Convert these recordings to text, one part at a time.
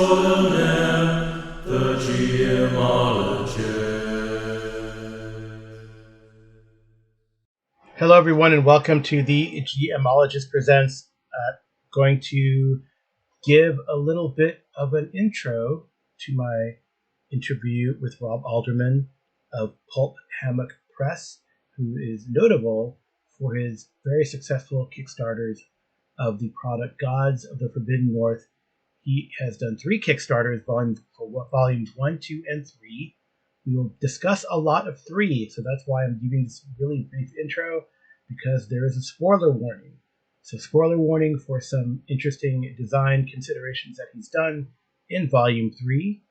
Alderman, the gemologist. Hello, everyone, and welcome to the GMologist Presents. Going to give a little bit of an intro to my interview with Rob Alderman of Pulp Hummock Press, who is notable for his very successful Kickstarters of the product Gods of the Forbidden North. He has done 3 Kickstarters, volumes 1, 2, and 3. We will discuss a lot of 3, so that's why I'm giving this really brief intro, because there is a spoiler warning. So, spoiler warning for some interesting design considerations that he's done in Volume 3.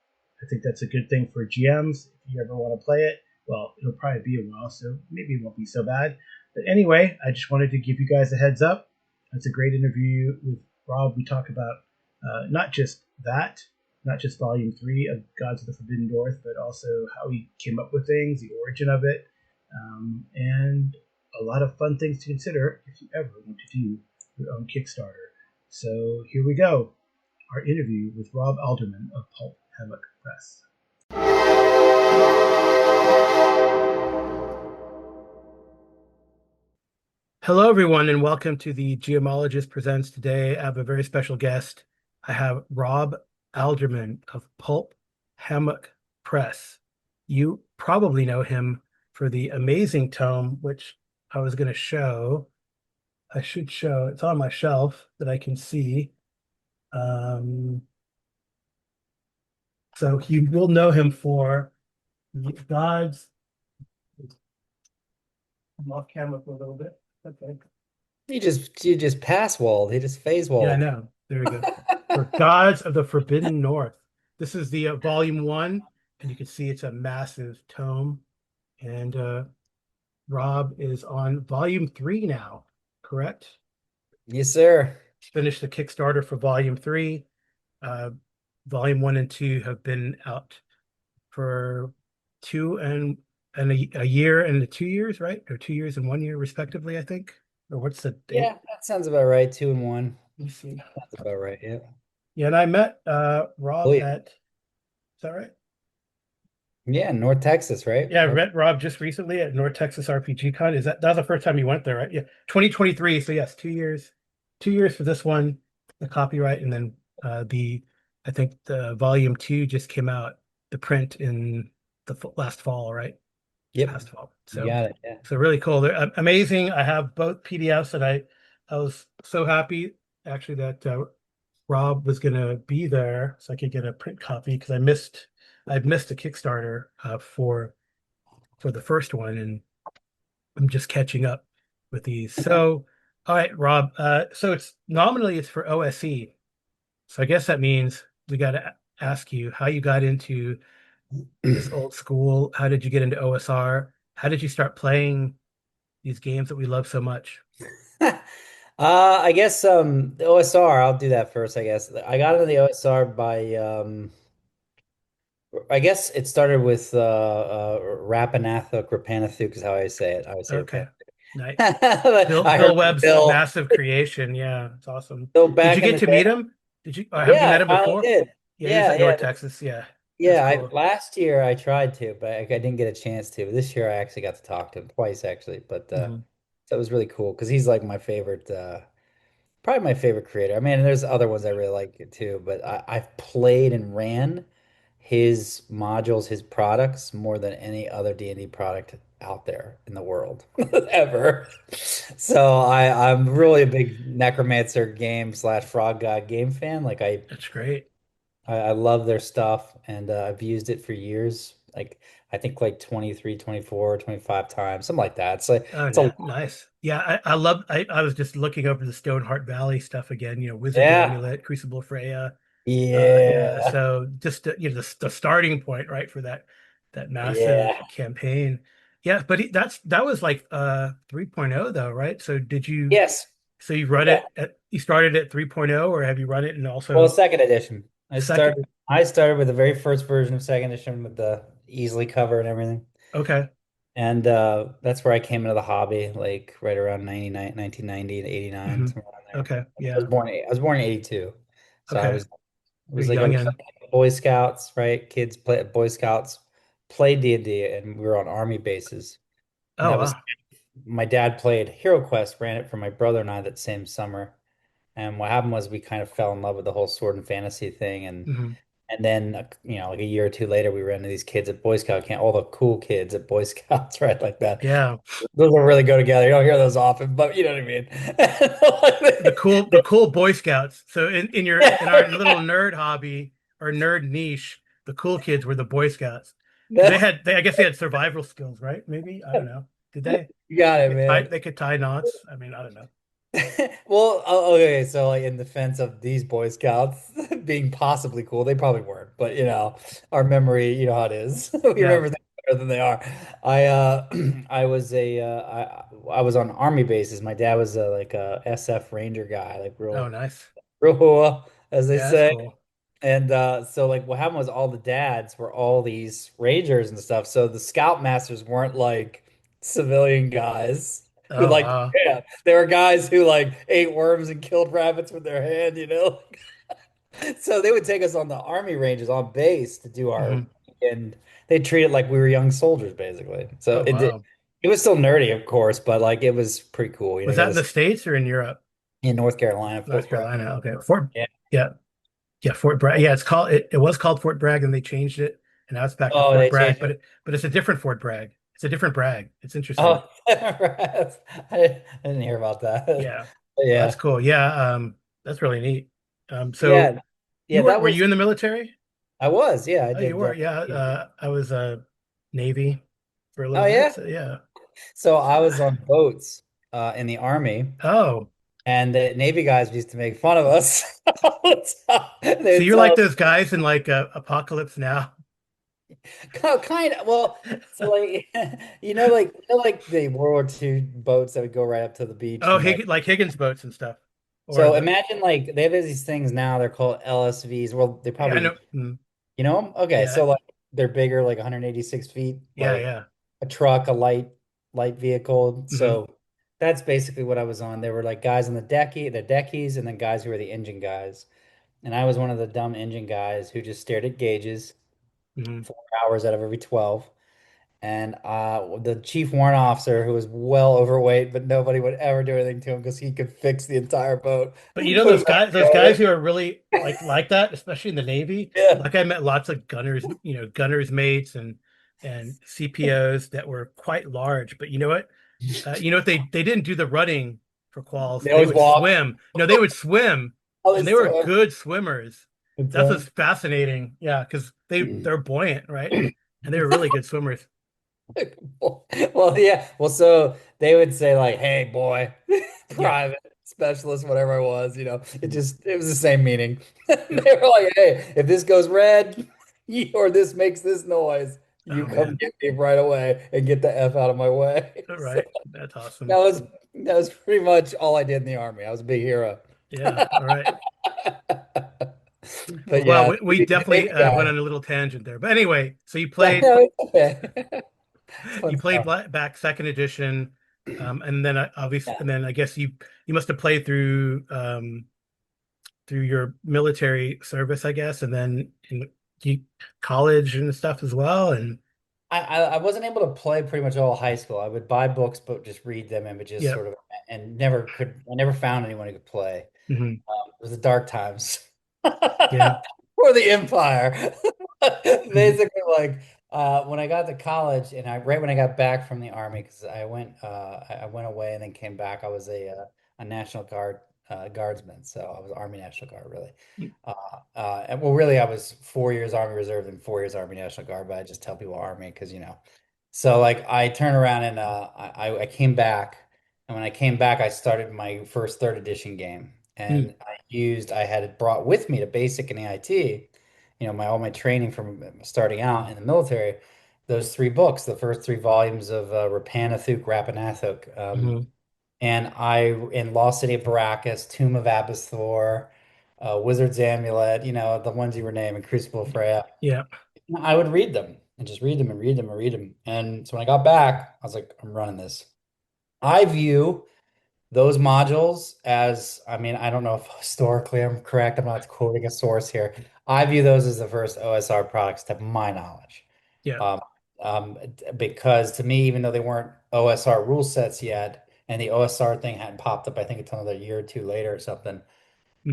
I think that's a good thing for GMs. If you ever want to play it, well, it'll probably be a while, so maybe it won't be so bad. But anyway, I just wanted to give you guys a heads up. It's a great interview with Rob. We talk about not just that, not just Volume 3 of Gods of the Forbidden North, but also how he came up with things, the origin of it, and a lot of fun things to consider if you ever want to do your own Kickstarter. So here we go, our interview with Rob Alderman of Pulp Hummock Press. Hello, everyone, and welcome to the Geomologist Presents. Today, I have a very special guest. I have Rob Alderman of Pulp Hummock Press. You probably know him for the amazing tome, which I was going to show. I should show. It's on my shelf that I can see. So you will know him for God's. I'm off camera for a little bit. Okay. You just pass walled. He just phase Yeah, I walled. know. There we go. For Gods of the Forbidden North. This is the volume 1, and you can see it's a massive tome. And Rob is on volume 3 now, correct? Yes, sir. Finished the Kickstarter for volume 3. Volume 1 and 2 have been out for 2 and a year and 2 years, right? Or 2 years and 1 year, respectively, I think. Or what's the date? Yeah, that sounds about right. 2 and 1. Let me see. That's about right. Yeah. Yeah, and I met Rob Believe. at, is that right? Yeah, North Texas, right? Yeah, I met Rob just recently at North Texas RPG Con. That was the first time you went there, right? Yeah, 2023. So yes, 2 years, 2 years for this one, the copyright, and then I think the volume 2 just came out, the print in the last fall, right? Yep. Past fall. You So got it. Yeah. so really cool. They're amazing. I have both PDFs, and I was so happy actually that Rob was gonna be there so I could get a print copy because I'd missed a Kickstarter for the first one, and I'm just catching up with these. So, all right, Rob. So it's for OSE. So I guess that means we got to ask you how you got into this old school. How did you get into OSR? How did you start playing these games that we love so much? I guess the OSR, I'll do that first, I guess. I got into the OSR by I guess it started with Rapanathuk is how I say it. I would say Okay, Rapanathuk. nice. Bill I heard Bill from Webb's Bill. massive creation. Yeah, it's awesome. So Did you back in get the to day, meet him? Did you? Have you yeah, met I him finally before? did. Yeah, he was Yeah, at North yeah. Texas. Yeah, that's Yeah, I cool. last year I tried to, but I didn't get a chance to. This year I actually got to talk to him twice actually, but Mhm. that was really cool because he's like my favorite, probably my favorite creator. I mean, there's other ones I really like too, but I've played and ran his modules, his products more than any other D&D product out there in the world ever. So I'm really a big Necromancer game slash Frog God game fan. Like That's great. I love their stuff and I've used it for years. Like I think like 23, 24, 25 times, something like that. Oh, It's a nice. Yeah, I love. I was just looking over the Stoneheart Valley stuff again. Wizard's yeah. Amulet, Crucible Freya. Yeah. Yeah. So just the starting point, right, for that massive Yeah. campaign. Yeah, but that was like 3.0 though, right? So did you? Yes. So Yeah. you started at 3.0, or have you run it and Well, also second edition. second? I started with the very first version of second edition with the easily cover and everything. Okay. And that's where I came into the hobby, like right around 99, 1990 and 89, Hmm. somewhere around there. Okay. Yeah. I was born in 82. So I Okay. was It You're was like young every and Sunday, Boy Scouts, right? Kids play Boy Scouts, played D&D, and we were on army bases. And oh that was wow. my dad played Hero Quest, ran it for my brother and I that same summer. And what happened was we kind of fell in love with the whole sword and fantasy thing, Hmm. and then like a year or two later, we ran into these kids at Boy Scout camp, all the cool kids at Boy Scouts, right? Like that. Yeah. Those will really go together. You don't hear those often, but you know what The cool Boy Scouts. So in our little nerd hobby or nerd niche, the cool kids were the Boy Scouts because I I guess they had survival skills, right? Maybe I don't know. Did they? You got it, man. They could tie knots. I mean, I don't know. Well, okay, so like in defense of these Boy Scouts being possibly cool, they probably weren't, but our memory, you know how it is. We Yeah. remember things better than they are. I was I was on army bases. My dad was like a SF Ranger guy, like Oh, real nice. real, as they Yeah, that's say. cool. And so like what happened was all the dads were all these rangers and stuff. So the scoutmasters weren't like civilian guys who Oh, like wow. yeah, they were guys who like ate worms and killed rabbits with their hand. So they would take us on the army ranges on base to do our Hmm. and they treat it like we were young soldiers basically. So Oh, wow. it was still nerdy, of course, but like it was pretty cool. Was Get that in the this States or in Europe? in North Carolina, North Fort Bragg. Carolina. Okay. Yeah. Yeah. Yeah, Fort Bragg. Yeah, it was called Fort Bragg and they changed it and now it's back to Oh, Fort they Bragg, changed it. but it's a different Fort Bragg. It's a different Bragg. It's interesting. Oh, I didn't hear about that. Yeah. But Well, that's yeah. cool. Yeah, that's really neat. So Yeah. Yeah, that were was you in the military? I was. Yeah, I Oh, you did were. Yeah. yeah. I was Navy for a little Oh bit. yeah. So yeah. So So, I was on boats in the army oh, and the Navy guys used to make fun of us all the time. They so would you're tell like us those guys in like Apocalypse Now. kind of well, so like like the World War II boats that would go right up to the beach Oh, and like Like Higgins boats and stuff. Or so the imagine like they have these things now, they're called LSVs. Well, they Yeah, I probably know. Mm, You know them? Okay, yeah. so like they're bigger, like 186 feet, Yeah, like yeah. a truck, a light vehicle. Hmm. So that's basically what I was on. There were like guys on the deckies, and then guys who were the engine guys. And I was one of the dumb engine guys who just stared at gauges Hmm. 4 hours out of every 12. And the chief warrant officer, who was well overweight, but nobody would ever do anything to him because he could fix the entire boat But you and know put it those guys back who are really like that, especially in the Navy. together. Like I met lots of gunners mates and CPOs that were quite large. But you know what? You know what they didn't do the running for quals. They They always would walk. swim. No, they would swim, I and they was were so good swimmers. That's what's insane. fascinating. Yeah, because they're buoyant, right? And they were really good swimmers. Well, yeah. Well, so they would say like, "Hey, boy, Yeah, private specialist, whatever I was." It was the same meaning. yeah. They were like, "Hey, if this goes red, or this makes this noise, you Oh come man, get me right away and get the F out of my way." all So right. That's that awesome. was that was pretty much all I did in the army. I was a big hero. Yeah, all right. But Well, yeah, we the definitely Navy went guy. on a little tangent there. But anyway, so No, it's okay. It's fun you played stuff. back second edition, and then obviously, Yeah. and then I guess you must have played through your military service, I guess, and then in you, college and stuff as well. And I wasn't able to play pretty much all high school. I would buy books, but just read them and would just yeah, sort of and never could. I never found anyone who could play. hmm It was the dark times yeah, for the Empire. hmm Basically, like when I got to college and I right when I got back from the army because I went away and then came back. I was a National Guard guardsman, so I was Army National Guard really. Uh, and well, really, I was 4 years Army Reserve and 4 years Army National Guard, but I just tell people Army because So like I turned around and I came back, and when I came back, I started my first third edition game, and I had brought with me to basic and AIT, my all my training from starting out in the military, those three books, the first three volumes of Rapanathuk, Rapanathuk, hmm and in Lost City of Baracus, Tomb of Abasthor, Wizard's Amulet, the ones you were naming, Crucible of Freya. yeah, I would read them and just read them and read them and read them. And so when I got back, I was like, I'm running this. I view those modules as, I mean, I don't know if historically I'm correct. I'm not quoting a source here. I view those as the first OSR products to my knowledge. Yeah. Um, because to me, even though they weren't OSR rule sets yet, and the OSR thing hadn't popped up, I think it's another year or two later or something.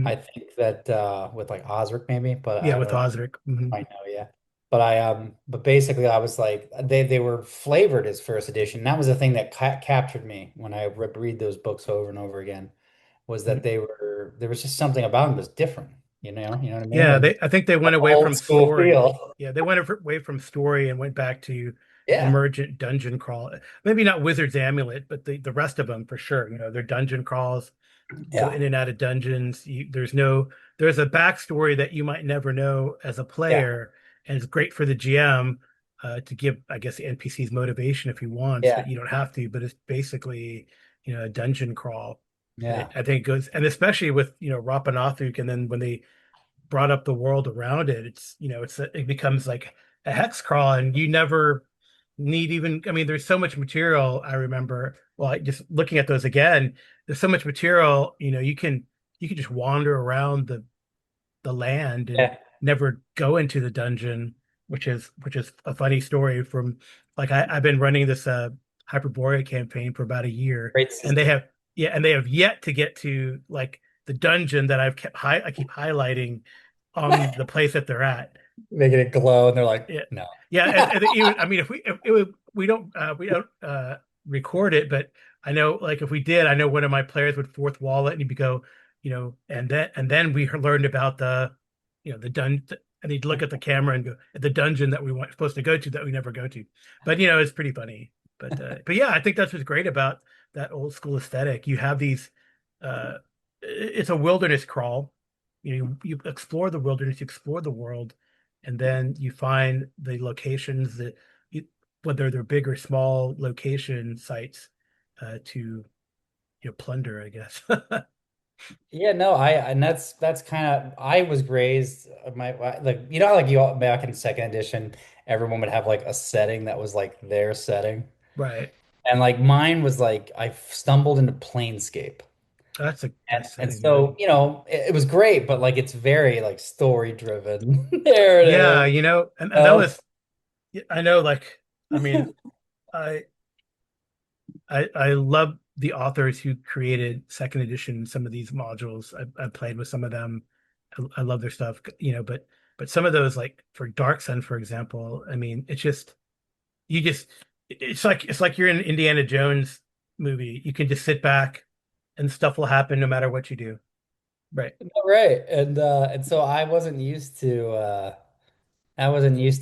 I Mhm. think that with like Osric maybe, but Yeah, I with don't know. Osric. I know, yeah. But basically I was like they were flavored as first edition. That was the thing that captured me when I read those books over and over again, was that there was just something about them that was different, you know what I mean? Yeah, Like they I think they went like away old from school story. feel. Yeah, they went away from story and went back to Yeah. emergent dungeon crawl. Maybe not Wizard's Amulet, but the rest of them for sure. You know, they're dungeon crawls, go Yeah. in and out of dungeons. There's a backstory that you might never know as a Yeah. player, and it's great for the GM to give, I guess, the NPCs motivation if he wants, Yeah. but you don't have to. But it's basically, a dungeon crawl. And Yeah. I think it goes, and especially with, Rapa, and then when they brought up the world around it. It becomes like a hex crawl, and you never need even. I mean, there's so much material. I remember, well, just looking at those again, there's so much material. You can just wander around the land and Yeah. never go into the dungeon, which is a funny story from like I've been running this Hyperborea campaign for about a year, Great and they system. have yeah, and they have yet to get to like the dungeon that I keep highlighting on the place that they're at. Making it glow, and they're like, Yeah, no. yeah, and even I mean, if it would, we don't record it, but I know like if we did, I know one of my players would fourth wall it and he'd go, and then we learned about the dungeon, and he'd look at the camera and go at the dungeon that we weren't supposed to go to that we never go to, but it's pretty funny. But yeah, I think that's what's great about that old school aesthetic. You have these, it's a wilderness crawl. You explore the wilderness, you explore the world, and then you find the locations that you, whether they're big or small location sites to plunder, I guess. Yeah, no, and that's kind of I was raised like how like you back in second edition, everyone would have like a setting that was like their setting. Right. And like mine was like I stumbled into Planescape. That's a And nice and setting, yeah. so, it was great, but like it's very like story driven. There it Yeah, is. and that Um, was, I know, like, I mean, I I love the authors who created second edition, some of these modules. I played with some of them. I love their stuff, but some of those, like for Dark Sun, for example, I mean, you just it's like you're in an Indiana Jones movie. You can just sit back and stuff will happen no matter what you do. Right. right. And so I wasn't used to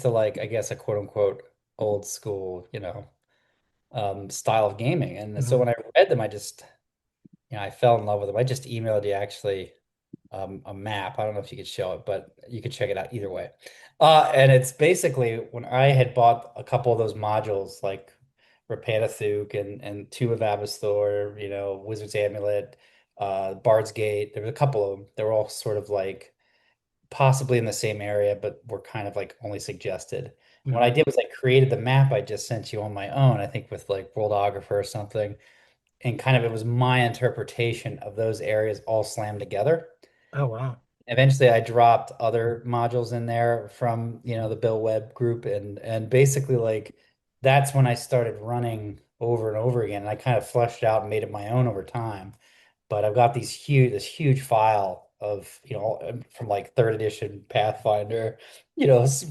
like I guess a quote unquote old school, style of gaming. And so Hmm. when I read them, I fell in love with them. I just emailed you actually a map. I don't know if you could show it, but you could check it out either way. And it's basically when I had bought a couple of those modules, like Rapanathuk and Two of Abasthor, Wizard's Amulet, Bard's Gate. There was a couple of them. They were all sort of like possibly in the same area, but were kind of like only suggested. What I Hmm. did was I created the map I just sent you on my own, I think with like Worldographer or something. And kind of it was my interpretation of those areas all slammed together. Oh wow. Eventually I dropped other modules in there from, the Bill Webb group and basically like that's when I started running over and over again. And I kind of fleshed out and made it my own over time. But I've got this huge file of, from like third edition Pathfinder,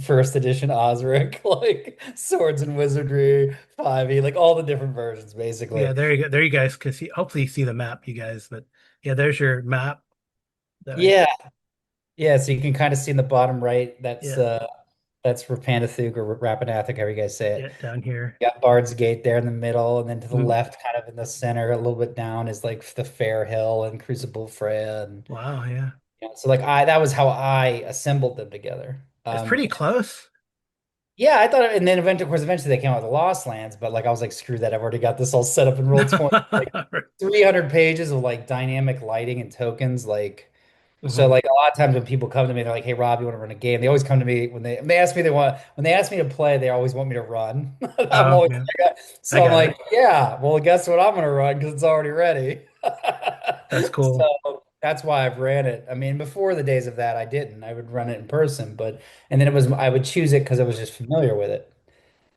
first edition Osric, like Swords and Wizardry, 5e, like all the different versions Yeah, basically. there you go. There you guys can see. Hopefully, you see the map, you guys. But yeah, there's your map. That I Yeah. Yeah, so you can kind of see in the bottom right, Yeah, that's Rapanathuk or Rapanathuk, however you guys say it. yeah, down here. You got Bard's Gate there in the middle, and then to the Mhm. left, kind of in the center, a little bit down, is like the Fair Hill and Crucible Freya, and Wow, yeah, so like that was how I assembled them together. it's pretty close. Yeah, I thought, and then eventually they came out with the Lost Lands, but like I was like, screw that, I've already got this all set up in Roll20, like 300 pages of like dynamic lighting and tokens, like. So Mhm. like a lot of times when people come to me, they're like, "Hey Rob, you want to run a game?" They always come to me when they ask me when they ask me to play, they always want me to run. I'm Oh always yeah, I so I'm got like, it. "Yeah, well, guess what? I'm gonna run because it's already ready." That's So cool. that's why I've ran it. I mean, before the days of that, I didn't. I would run it in person, but and then it was I would choose it because I was just familiar with it,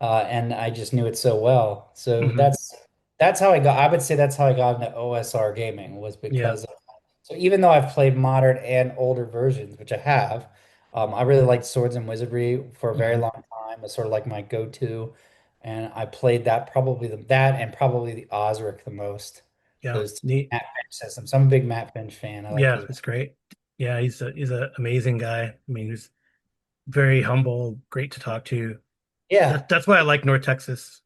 and I just knew it so well. So Hmm. that's how I got. I would say that's how I got into OSR gaming was Yeah. because. So even though I've played modern and older versions, which I have, I really liked Swords and Wizardry for a very Hmm. long time. It's sort of like my go-to, and I played that probably that and probably the Osric the most. Yeah. Those two Neat. Matt Finch systems. I'm a big Matt Finch fan. I like Yeah, his. it's great. Yeah, he's a amazing guy. I mean, he's very humble, great to talk to. Yeah, That's why I like North Texas.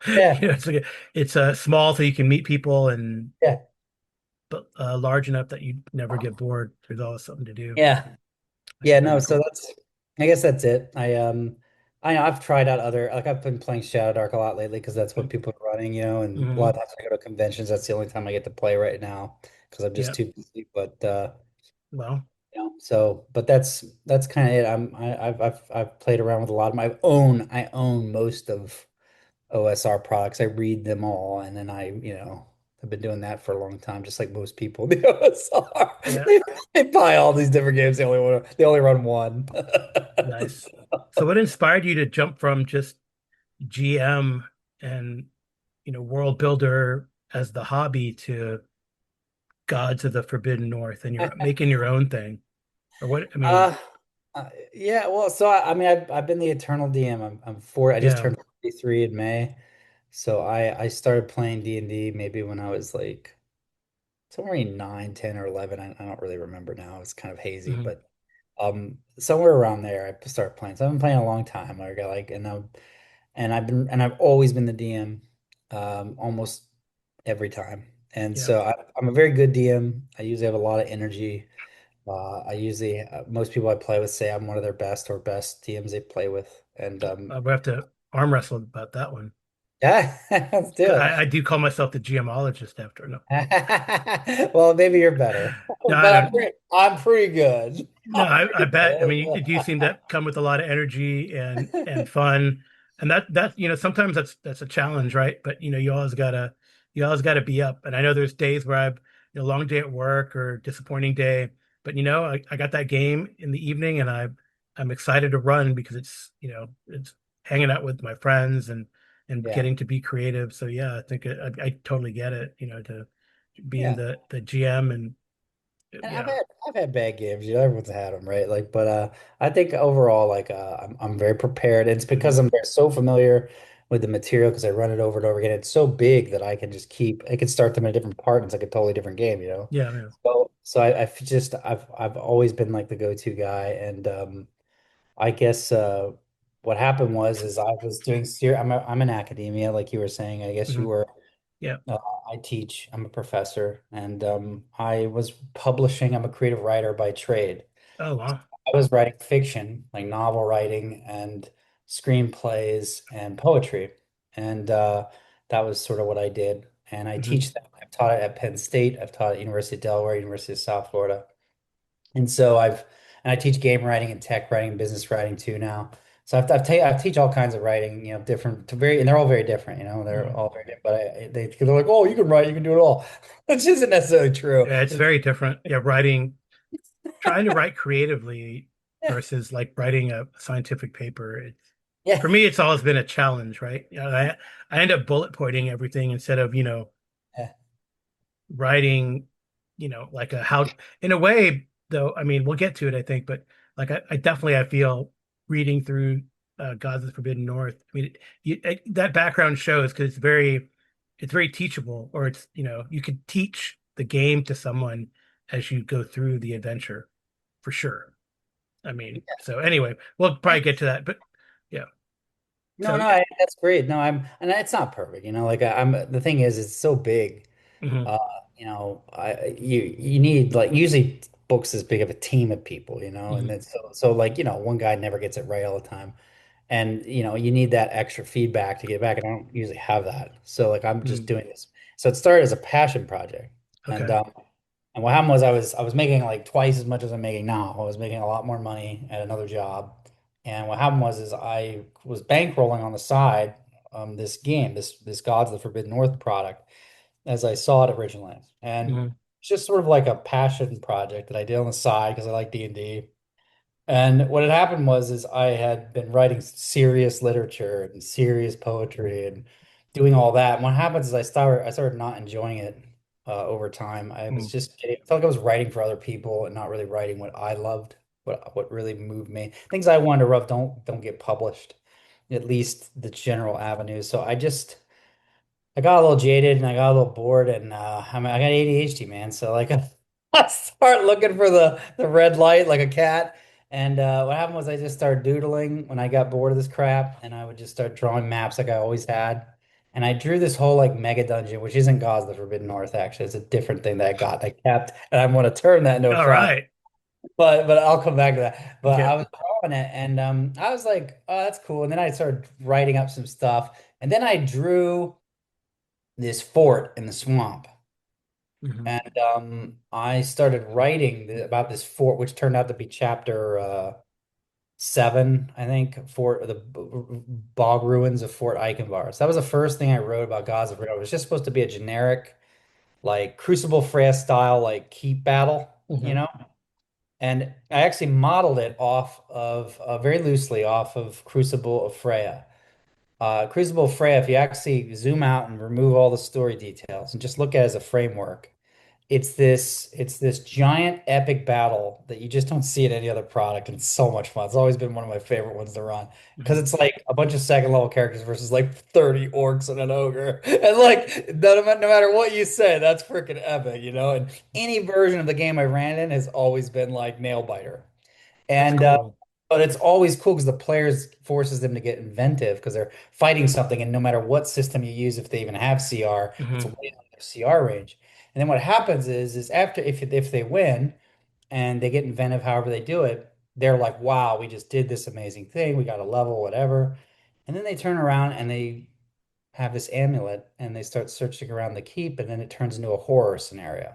Yeah, so, yeah, it's small, so you can meet people, and yeah, but large enough that you never get bored. There's always something to do. yeah, That's yeah. pretty No, so cool. that's. I guess that's it. I know I've tried out other like I've been playing Shadow Dark a lot lately because that's what people are running, and a lot Mm-hmm. of times I go to conventions. That's the only time I get to play right now because I'm just Yeah. too busy. But Well, so but that's kind of it. I've played around with a lot of my own. I own most of OSR products. I read them all, and then I've been doing that for a long time, just like most people do. OSR. yeah, They buy all these different games. They only run one. nice. So, what inspired you to jump from just GM and world builder as the hobby to Gods of the Forbidden North, and you're making your own thing? Or what? I mean, Uh, yeah, well, so I mean, I've been the Eternal DM. I'm four. I just yeah. turned 43 in May, so I started playing D&D maybe when I was like somewhere in 9, 10, or 11. I don't really remember now. It's kind of hazy, Hmm. but somewhere around there, I started playing. So I've been playing a long time. I got like, and I've always been the DM, almost every time. And Yeah. so I'm a very good DM. I usually have a lot of energy. I usually most people I play with say I'm one of their best or best DMs they play with, and I would have to arm wrestle about that one. yeah, let's do 'Cause it. I do call myself the gemologist after. No, Well, maybe you're better, no, but I'm pretty good. no, I'm I pretty bet. I mean, you do good. seem to come with a lot of energy and fun, and that sometimes that's a challenge, right? But you always gotta be up. And I know there's days where I've long day at work or disappointing day, but I got that game in the evening, and I'm excited to run because it's hanging out with my friends and Yeah, getting to be creative. So yeah, I think I totally get it. To being yeah. the GM and And I've yeah. had I've had bad games. Everyone's had them, right? Like, but I think overall, like, I'm very prepared. It's because Mhm. I'm so familiar with the material because I run it over and over again. It's so big that I can start them in a different part. And it's like a totally different game. Yeah, yeah. So I've always been like the go-to guy, and I guess what happened is I was doing I'm in academia, like you were saying. I guess you Mhm. were. Yeah. Uh, I teach. I'm a professor, and I was publishing. I'm a creative writer by trade. Oh, wow. I was writing fiction, like novel writing and screenplays and poetry, and that was sort of what I did. And I Hmm. teach that. I've taught it at Penn State. I've taught at University of Delaware, University of South Florida. And so I teach game writing and tech writing, business writing too now. So I teach all kinds of writing, different to very, and they're all very different, they're Hmm. all very different. But they're like, oh, you can write, you can do it all, which isn't necessarily true. Yeah, it's very different. Yeah, trying to write creatively Yeah, versus like writing a scientific paper. yeah, For me, it's always been a challenge, right? I end up bullet pointing everything instead of, yeah, writing, like a how in a way, though. I mean, we'll get to it, I think, but like I definitely I feel reading through Gods of the Forbidden North. I mean, that background shows because it's very teachable, or you could teach the game to someone as you go through the adventure, for sure. I mean, so anyway, we'll yeah. probably get to that, but yeah. No, So no, that's great. No, and it's not perfect, like I'm. The thing is, it's so big. mhm, Uh, you need like usually books as big of a team of people, and mhm, then so like one guy never gets it right all the time. And you need that extra feedback to get back, and I don't usually have that. So like I'm just mhm. doing this. So it started as a passion project, and Okay. um, and what happened was I was making like twice as much as I'm making now. I was making a lot more money at another job, and what happened was I was bankrolling on the side this game, this Gods of the Forbidden North product as I saw it originally, and Mhm. It's just sort of like a passion project that I did on the side because I like D&D. And what had happened was is I had been writing serious literature and serious poetry and doing all that. And what happens is I started not enjoying it over time. I was Mm, just getting, I felt like I was writing for other people and not really writing what I loved, what really moved me. Things I wanted to write don't get published, at least the general avenues. So I got a little jaded and I got a little bored and I got ADHD, man. So like I start looking for the red light like a cat. And what happened was I just started doodling when I got bored of this crap, and I would just start drawing maps like I always had. And I drew this whole like mega dungeon, which isn't God's the Forbidden North, actually. It's a different thing that I kept, and I want to turn that into a all product. right. But I'll come back to that. But Okay. I was drawing it, and I was like, oh, that's cool. And then I started writing up some stuff, and then I drew this fort in the swamp. Hmm. And I started writing about this fort, which turned out to be chapter 7, I think, Fort the bog ruins of Fort Eichenvar. So that was the first thing I wrote about Gods of War. It was just supposed to be a generic, like Crucible Freya style, like keep battle, you Hmm. know? And I actually modeled it off of very loosely off of Crucible of Freya. Crucible of Freya, if you actually zoom out and remove all the story details and just look at it as a framework, it's this giant epic battle that you just don't see in any other product, and it's so much fun. It's always been one of my favorite ones to run because Hmm. it's like a bunch of second level characters versus like 30 orcs and an ogre, and like no matter what you say, that's freaking epic, you know. And any version of the game I ran in has always been like nail biter. That's And cool. but it's always cool because the players forces them to get inventive because they're fighting something, and no matter what system you use, if they even have CR, it's Hmm. way out of their CR range. And then what happens is after if they win and they get inventive, however they do it, they're like, "Wow, we just did this amazing thing. We got a level, whatever." And then they turn around and they have this amulet and they start searching around the keep, and then it turns into a horror scenario.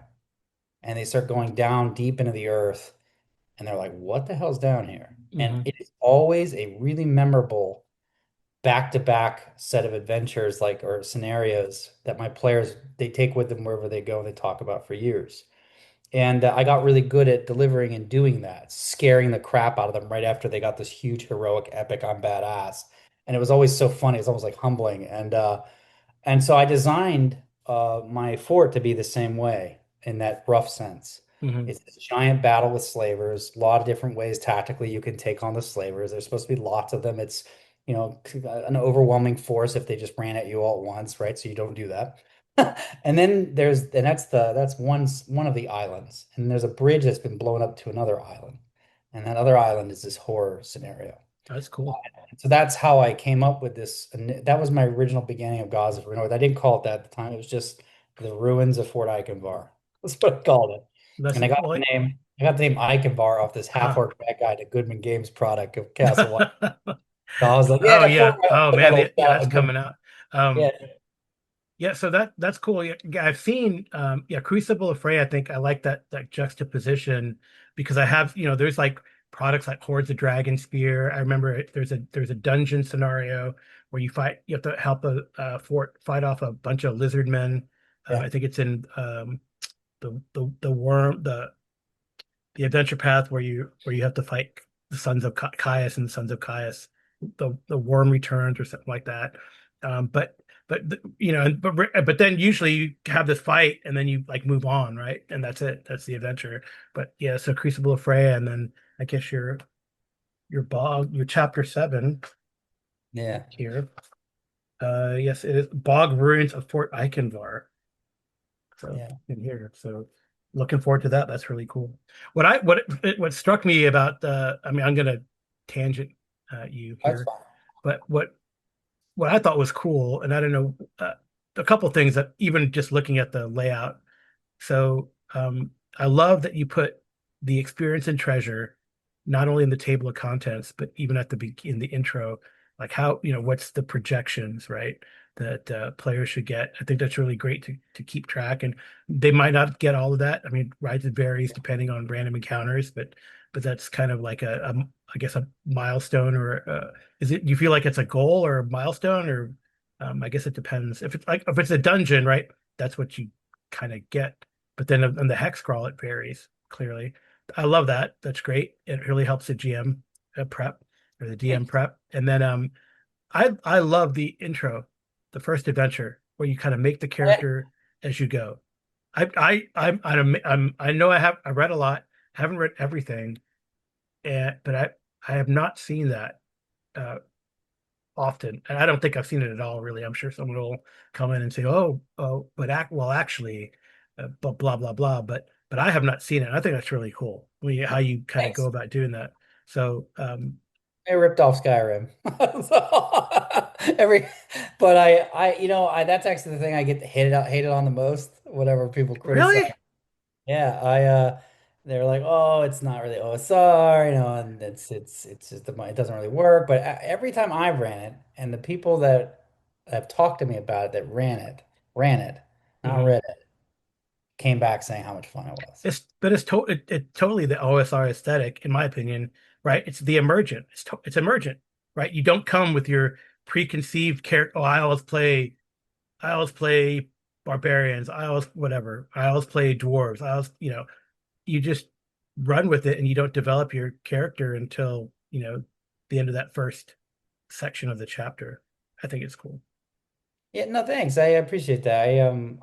And they start going down deep into the earth and they're like, what the hell's down here? And Hmm. it is always a really memorable back-to-back set of adventures, like or scenarios that my players they take with them wherever they go and they talk about for years. And I got really good at delivering and doing that, scaring the crap out of them right after they got this huge heroic epic I'm badass. And it was always so funny. It's almost like humbling. And so I designed my fort to be the same way in that rough sense. Hmm. It's this giant battle with slavers, a lot of different ways tactically you can take on the slavers. There's supposed to be lots of them. It's, an overwhelming force if they just ran at you all at once, right? So you don't do that. And then that's one of the islands. And there's a bridge that's been blown up to another island. And that other island is this horror scenario. That's cool. So that's how I came up with this. And that was my original beginning of Gods of North. I didn't call it that at the time. It was just the ruins of Fort Eichenvar. That's what I called it. That's And well. I got the name Eichenvar off this Ah. half-orc bad guy to Goodman Games product of Castle White. So I was like, Oh yeah, Fort yeah. Oh man. Metal Yeah, that's a good. coming out. Um, Yeah, Yeah, so that's cool. Yeah, yeah, I've seen yeah, Crucible of Frey. I think I like that juxtaposition because I have, there's like products like Hordes of Dragon Spear. I remember there's a dungeon scenario where you have to help a fort fight off a bunch of lizard men. yeah, I think it's in the worm the adventure path where you have to fight the sons of Caius and the sons of Caius. The worm returns or something like that. But then usually you have this fight and then you like move on, right? And that's it. That's the adventure. But yeah, so Crucible of Freya, and then I guess your chapter 7 yeah, here. Yes, it is Bog Ruins of Fort Eichenvar. So yeah. in here. So looking forward to that. That's really cool. What struck me about I mean, I'm gonna tangent you That's here, fine. but what I thought was cool, and I don't know, a couple things that even just looking at the layout. So I love that you put the experience and treasure not only in the table of contents, but even in the intro, like how, what's the projections, right? That players should get. I think that's really great to keep track. And they might not get all of that. I mean, right, it varies depending on random encounters, but that's kind of like I guess a milestone or is it? Do you feel like it's a goal or a milestone or I guess it depends. If it's a dungeon, right? That's what you kind of get. but then on the hex crawl it varies clearly. I love that. That's great. It really helps the GM prep or the DM Thanks. prep. And then I love the intro, the first adventure where you kind of make the character as you go. I know I read a lot, haven't read everything, but I have not seen that uh, often, and I don't think I've seen it at all, really. I'm sure someone will come in and say, "Oh, but actually, blah blah blah." But I have not seen it. I think that's really cool. How you kind of go Thanks. about doing that. So I ripped off Skyrim. Every, but that's actually the thing I get hated on the most. Whatever people criticize. really, Yeah, they're like, oh, it's not really OSR, and it's just it doesn't really work. But every time I've ran it, and the people that have talked to me about it that ran it, not hmm read it, came back saying how much fun it was. it's totally the OSR aesthetic, in my opinion. Right? It's the emergent. It's emergent. Right? You don't come with your preconceived character. Oh, I always play barbarians. I always whatever. I always play dwarves. I always, you just run with it and you don't develop your character until, the end of that first section of the chapter. I think it's cool. Yeah, no, thanks. I appreciate that.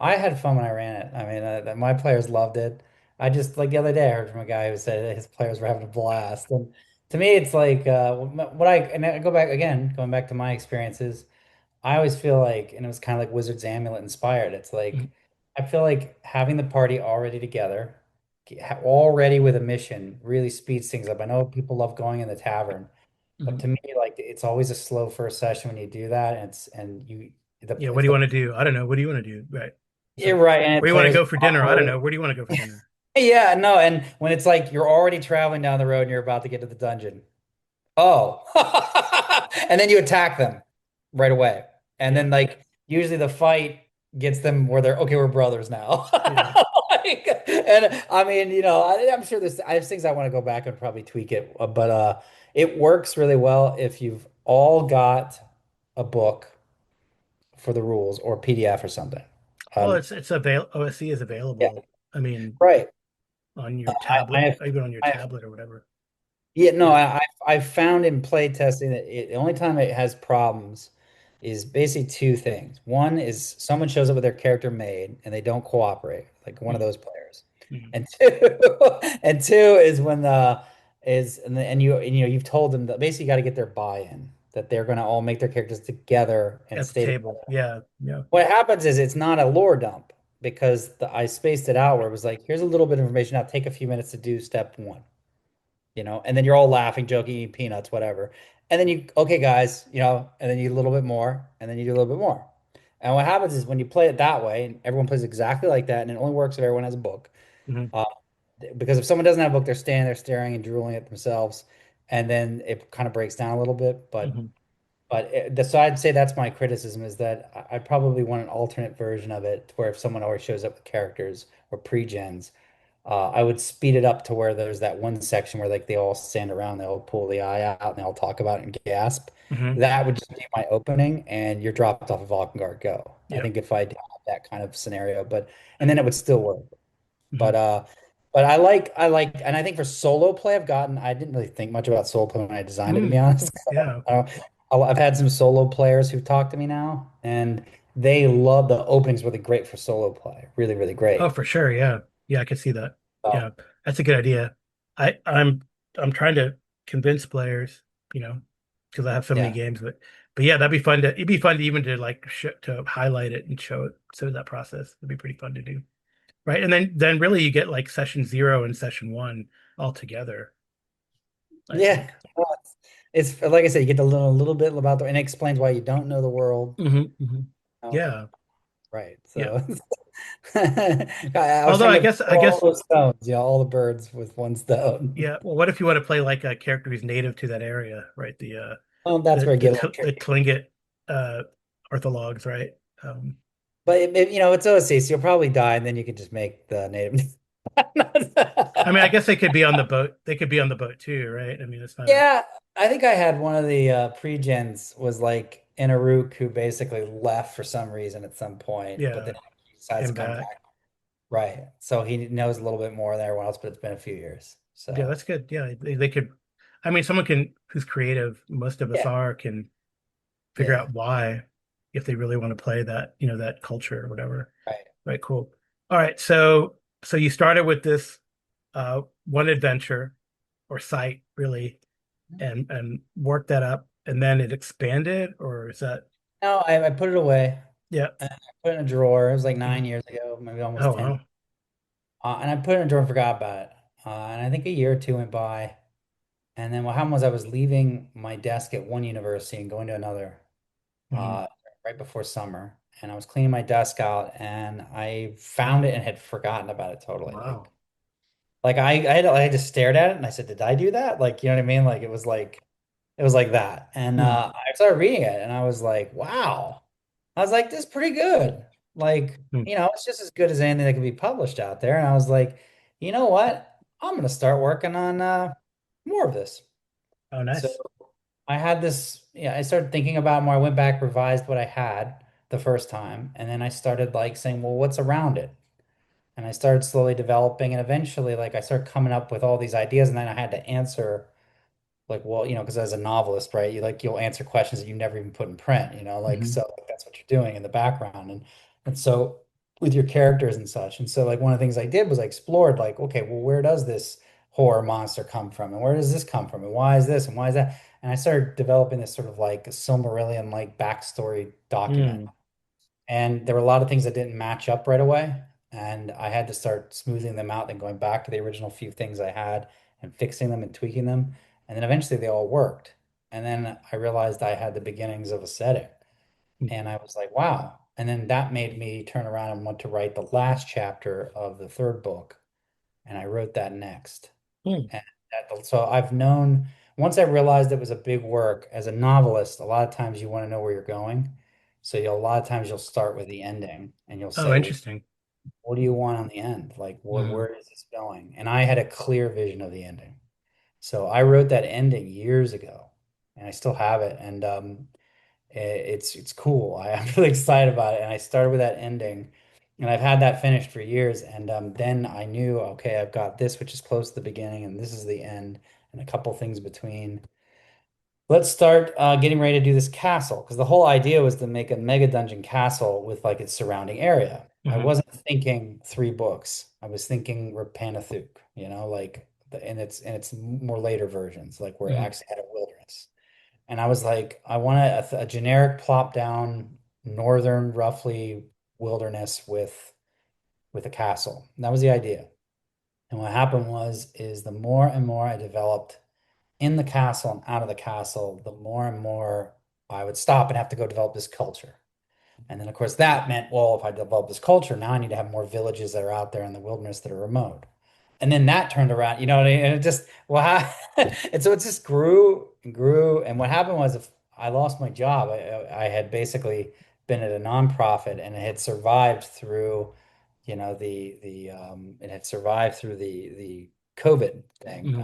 I had fun when I ran it. I mean, my players loved it. I just like the other day I heard from a guy who said that his players were having a blast. And to me, it's like I go back again, going back to my experiences. I always feel like, and it was kind of like Wizard's Amulet inspired. It's like Mhm, I feel like having the party already together, already with a mission, really speeds things up. I know people love going in the tavern, but mhm. to me, like it's always a slow first session when you do that, and it's and you the Yeah, what if do you the want to do? I don't know. What do you want to do? Right. It's you're like, right, and where do you want to players go for dinner? I don't know. Where do you want to go for dinner? yeah, no, and when it's like you're already traveling down the road and you're about to get to the dungeon. Oh. And then you attack them right away. And Yeah, then like usually the fight gets them where they're okay, we're brothers now. yeah. And I mean, I'm sure I have things I want to go back and probably tweak it, but it works really well if you've all got a book for the rules or PDF or something. Well, Um, it's avail OSC is yeah, available. I mean, right. on your I tablet, have even on your I have tablet or whatever. Yeah, no, Yeah. I found in play testing that the only time it has problems is basically two things. One is someone shows up with their character made and they don't cooperate, like one of Mhm, those players. mhm. And two, and two is when the is and you've told them that basically you got to get their buy-in that they're going to all make their characters together and At the stay table. together. Yeah, yeah. What happens is it's not a lore dump because I spaced it out where it was like, here's a little bit of information. Now take a few minutes to do step one, and then you're all laughing, joking, eating peanuts, whatever. And then okay, guys, and then you do a little bit more, and then you do a little bit more. And what happens is when you play it that way, and everyone plays exactly like that, and it only works if everyone has a book. Hmm. Uh, because if someone doesn't have a book, they're standing there staring and drooling at themselves, and then it kind of breaks down a little bit. But Hmm. so I'd say that's my criticism is that I probably want an alternate version of it where if someone always shows up with characters or pre-gens, I would speed it up to where there's that one section where like they all stand around, they all pull the eye out and they all talk about it and gasp. Hmm. That would just be my opening and you're dropped off of Valkengard Go. I Yeah. think if I did that kind of scenario, and then it would still work. Hmm. But but I like and I think for solo play I didn't really think much about solo play when I designed it to be Mm. honest. Yeah. I've had some solo players who've talked to me now and they love the openings really great for solo play. Really, really Oh, great. for sure. Yeah. Yeah, I can see that. So, Yeah. That's a good idea. I'm trying to convince players, you know, because I have so many yeah. games, but yeah, it'd be fun to even to like to highlight it and show it. So that process would be pretty fun to do. Right. And then really you get like session 0 and session 1 all together, I Yeah. think. Well, it's like I said, you get to learn a little bit about and it explains why you don't know the world. Hmm. Hmm. Oh, Yeah. right. Yeah. So I was Although trying I to guess kill I all guess those stones, all the birds with one stone. yeah. Well, what if you want to play like a character who's native to that area, right? Well, that's where I get a little The tricky. Tlingit uh orthologs, right? Um, But it's OC, so you'll probably die, and then you can just make the native. I mean, I guess they could be on the boat. They could be on the boat too, right? I mean, it's not a Yeah, I think I had one of the pre-gens was like in Aruk who basically left for some reason at some point, but yeah, then he decides to came come back. back. Right. So he knows a little bit more than everyone else, but it's been a few years. Yeah, So that's good. Yeah, they could. I mean, someone can who's creative. Most of us yeah, are can figure yeah. out why if they really want to play that, that culture or whatever. Right. Right, cool. All right, so you started with this one adventure or site really, and worked that up, and then it expanded, or is that? No, I put it away. Yeah. And I put it in a drawer. It was like Mhm. 9 years ago, maybe almost Oh 10. wow. And I put it in a drawer and forgot about it. And I think a year or two went by. And then what happened was I was leaving my desk at one university and going to another Hmm. uh, right before summer. And I was cleaning my desk out and I found it and had forgotten about it totally. Wow. I just stared at it and I said, "Did I do that?" Like, you know what I mean? Like it was like that. And Hmm. I started reading it and I was like, wow. I was like, this is pretty good. Like, Hmm. it's just as good as anything that can be published out there. And I was like, you know what? I'm gonna start working on more of this. Oh, So nice. I had this, yeah, I started thinking about it more. I went back, revised what I had the first time, and then I started like saying, well, what's around it? And I started slowly developing, and eventually, like, I started coming up with all these ideas, and then I had to answer, like, well, because as a novelist, right, you'll answer questions that you never even put in print, like, Hmm. so like, that's what you're doing in the background, and so with your characters and such, and so like one of the things I did was I explored, like, okay, well, where does this horror monster come from, and where does this come from, and why is this, and why is that, and I started developing this sort of like a Silmarillion like backstory document. Hmm. And there were a lot of things that didn't match up right away. And I had to start smoothing them out and going back to the original few things I had and fixing them and tweaking them. And then eventually they all worked. And then I realized I had the beginnings of a setting. And I was like, wow. And then that made me turn around and want to write the last chapter of the third book. And I wrote that next. Hmm. And so I've known, once I realized it was a big work as a novelist, a lot of times you want to know where you're going. So a lot of times you'll start with the ending and you'll Oh, say, interesting. what do you want on the end? Like, Hmm. where is this going? And I had a clear vision of the ending. So I wrote that ending years ago and I still have it. And it's cool. I'm really excited about it. And I started with that ending and I've had that finished for years. And then I knew, okay, I've got this, which is close to the beginning, and this is the end, and a couple things between. Let's start getting ready to do this castle because the whole idea was to make a mega dungeon castle with like its surrounding area. I Hmm. wasn't thinking three books. I was thinking Rapanathuk, like and it's more later versions, like where it Hmm. actually had a wilderness. And I was like, I want a generic plop down northern, roughly wilderness with a castle. And that was the idea. And what happened is the more and more I developed in the castle and out of the castle, the more and more I would stop and have to go develop this culture. And then, of course, that meant, well, if I develop this culture, now I need to have more villages that are out there in the wilderness that are remote. And then that turned around, you know what I mean? And it just, well, and so it just grew and grew. And what happened was, if I lost my job, I had basically been at a nonprofit and it had survived through, it had survived through the COVID thing. Hmm.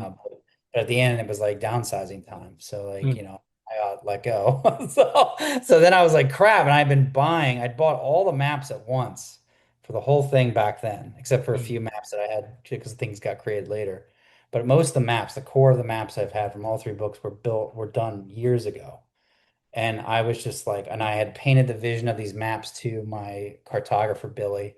But at the end, it was like downsizing time. So like, Hmm. I let go. So then I was like, crap. And I'd bought all the maps at once for the whole thing back then, except for a Hmm. few maps that I had because things got created later. But most of the maps, the core of the maps I've had from all three books were done years ago. And I was just like, and I had painted the vision of these maps to my cartographer, Billy.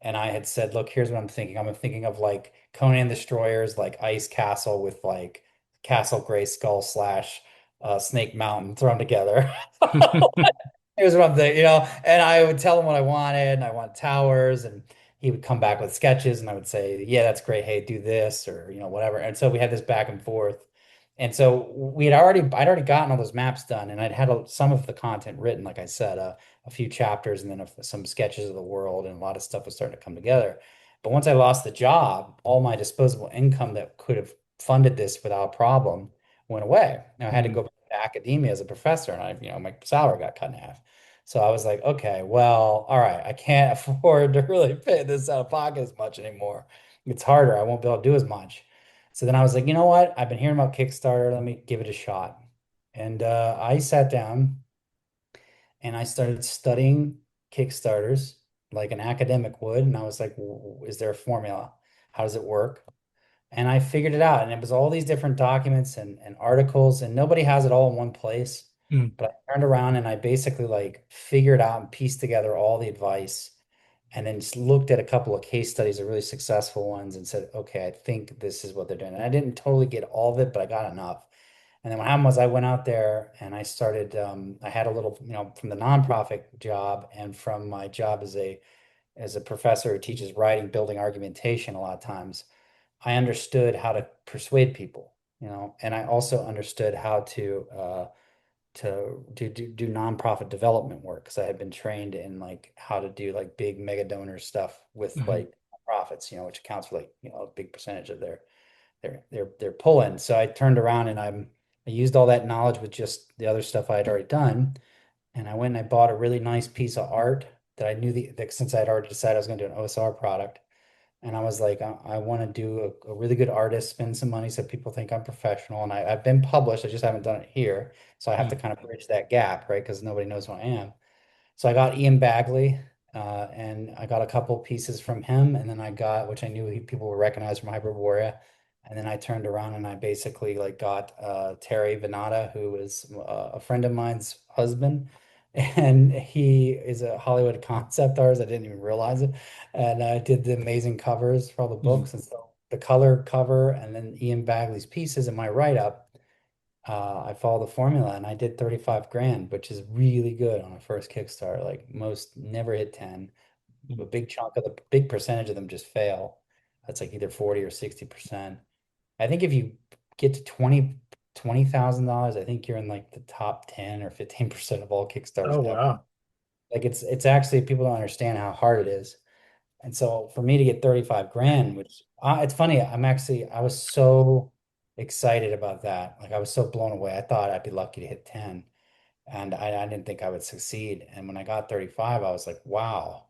And I had said, look, here's what I'm thinking. I'm thinking of like Conan Destroyer's like ice castle with like Castle Grayskull slash Snake Mountain thrown together. Here's what I'm thinking, and I would tell him what I wanted, and I want towers, and he would come back with sketches, and I would say, yeah, that's great. Hey, do this, or whatever. And so we had this back and forth. And so I'd already gotten all those maps done, and I'd had some of the content written, like I said, a few chapters, and then some sketches of the world, and a lot of stuff was starting to come together. But once I lost the job, all my disposable income that could have funded this without a problem went away. Now I had to Hmm. go back to academia as a professor, and my salary got cut in half. So I was like, okay, well, all right, I can't afford to really pay this out of pocket as much anymore. It's harder. I won't be able to do as much. So then I was like, you know what? I've been hearing about Kickstarter. Let me give it a shot. And I sat down and I started studying Kickstarters. like an academic would. And I was like, Is there a formula? How does it work?" And I figured it out. And it was all these different documents and articles, and nobody has it all in one place. Mm, But I turned around and I basically like figured out and pieced together all the advice and then just looked at a couple of case studies of really successful ones and said, okay, I think this is what they're doing. And I didn't totally get all of it, but I got enough. And then what happened was I went out there and I started, I had a little, from the nonprofit job and from my job as a professor who teaches writing, building argumentation a lot of times. I understood how to persuade people, and I also understood how to do nonprofit development work because I had been trained in like how to do like big mega donor stuff with mhm, like profits, which accounts for like a big percentage of their pull in. So I turned around and I used all that knowledge with just the other stuff I had already done, and I went and I bought a really nice piece of art that I knew that since I had already decided I was going to do an OSR product. And I was like, I want to do a really good artist, spend some money so people think I'm professional. And I've been published, I just haven't done it here. So I have to mm, kind of bridge that gap, right? Because nobody knows who I am. So I got Ian Bagley, and I got a couple pieces from him, and then I got, which I knew people would recognize from Hyperborea, and then I turned around and I basically like got Terry Vanatta, who is a friend of mine's husband, and he is a Hollywood concept artist. I didn't even realize it, and I did the amazing covers for all the mhm, books, and so the color cover, and then Ian Bagley's pieces in my write up. I followed the formula and I did 35 grand, which is really good on a first Kickstarter. Like most never hit 10. A mm. big chunk of the big percentage of them just fail. That's like either 40 or 60%. I think if you get to $20,000, I think you're in like the top 10 or 15% of all Kickstarters Oh, ever. wow. Like it's actually people don't understand how hard it is. And so for me to get 35 grand, which it's funny, I was so excited about that. Like I was so blown away. I thought I'd be lucky to hit 10 and I didn't think I would succeed. And when I got 35, I was like, wow.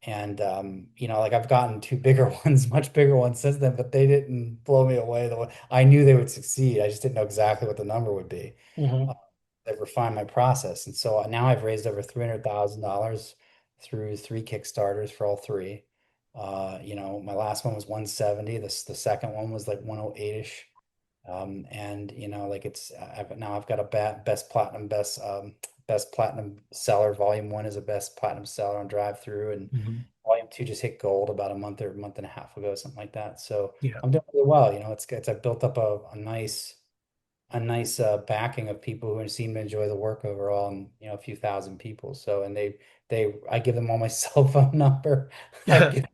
And like I've gotten two bigger ones, much bigger ones since then, but they didn't blow me away the way I knew they would succeed. I just didn't know exactly what the number would be. Hmm. I've refined my process. And so now I've raised over $300,000 through three Kickstarters for all three. My last one was 170. The second one was like 108-ish. And like I've got a best platinum seller. Volume one is a best platinum seller on drive through, and Hmm. volume two just hit gold about a month or a month and a half ago, something like that. So Yeah. I'm doing really well. I built up a nice backing of people who seem to enjoy the work overall, and a few thousand people. So and I give them all my cell phone number. I give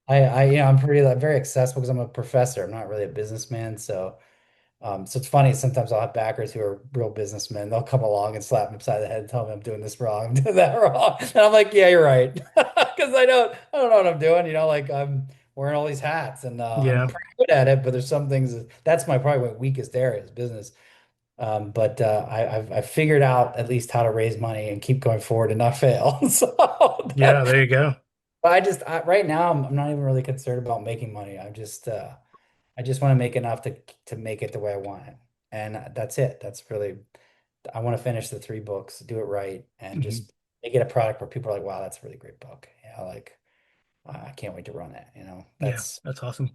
I'm pretty like very accessible because I'm a professor. I'm not really a businessman, so it's funny. Sometimes I'll have backers who are real businessmen. They'll come along and slap me upside the head and tell me I'm doing this wrong, I'm doing that wrong, and I'm like, yeah, you're right, because I don't know what I'm doing. Like I'm wearing all these hats, and I'm Yeah. pretty good at it. But there's some things that's my probably my weakest area is business. But I've figured out at least how to raise money and keep going forward and not fail. So Yeah. There you go. but right now I'm not even really concerned about making money. I just want to make enough to make it the way I want it. And that's it. That's really I want to finish the three books, do it right, and Hmm. just make it a product where people are like, wow, that's a really great book. Like I can't wait to run it. Yeah. That's That's awesome.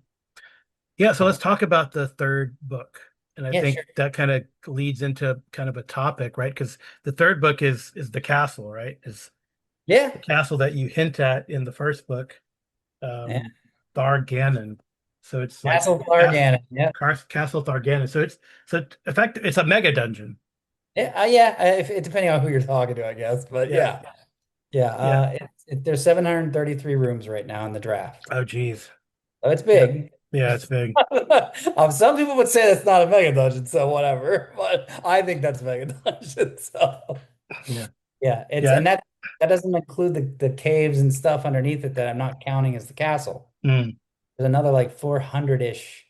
Yeah. So kind let's of talk about the third book. And I yeah, think sure. that kind of leads into kind of a topic, right? Because the third book is the castle, right? Is Yeah. the castle that you hint at in the first book, Yeah. um, Thargannon. So it's like Castle Clarganon. Yeah. Castle Thargannon. So in fact, it's a mega dungeon. Yeah. Yeah. If depending on who you're talking to, I guess. But Yeah. yeah. Yeah. Yeah. There's 733 rooms right now in the draft. Oh, geez. So it's Yeah. big. Yeah, it's big. Some people would say that's not a mega dungeon, so whatever. But I think that's a mega dungeon. So Yeah. yeah, Yeah. and that doesn't include the caves and stuff underneath it that I'm not counting as the castle. Mm, There's another like 400-ish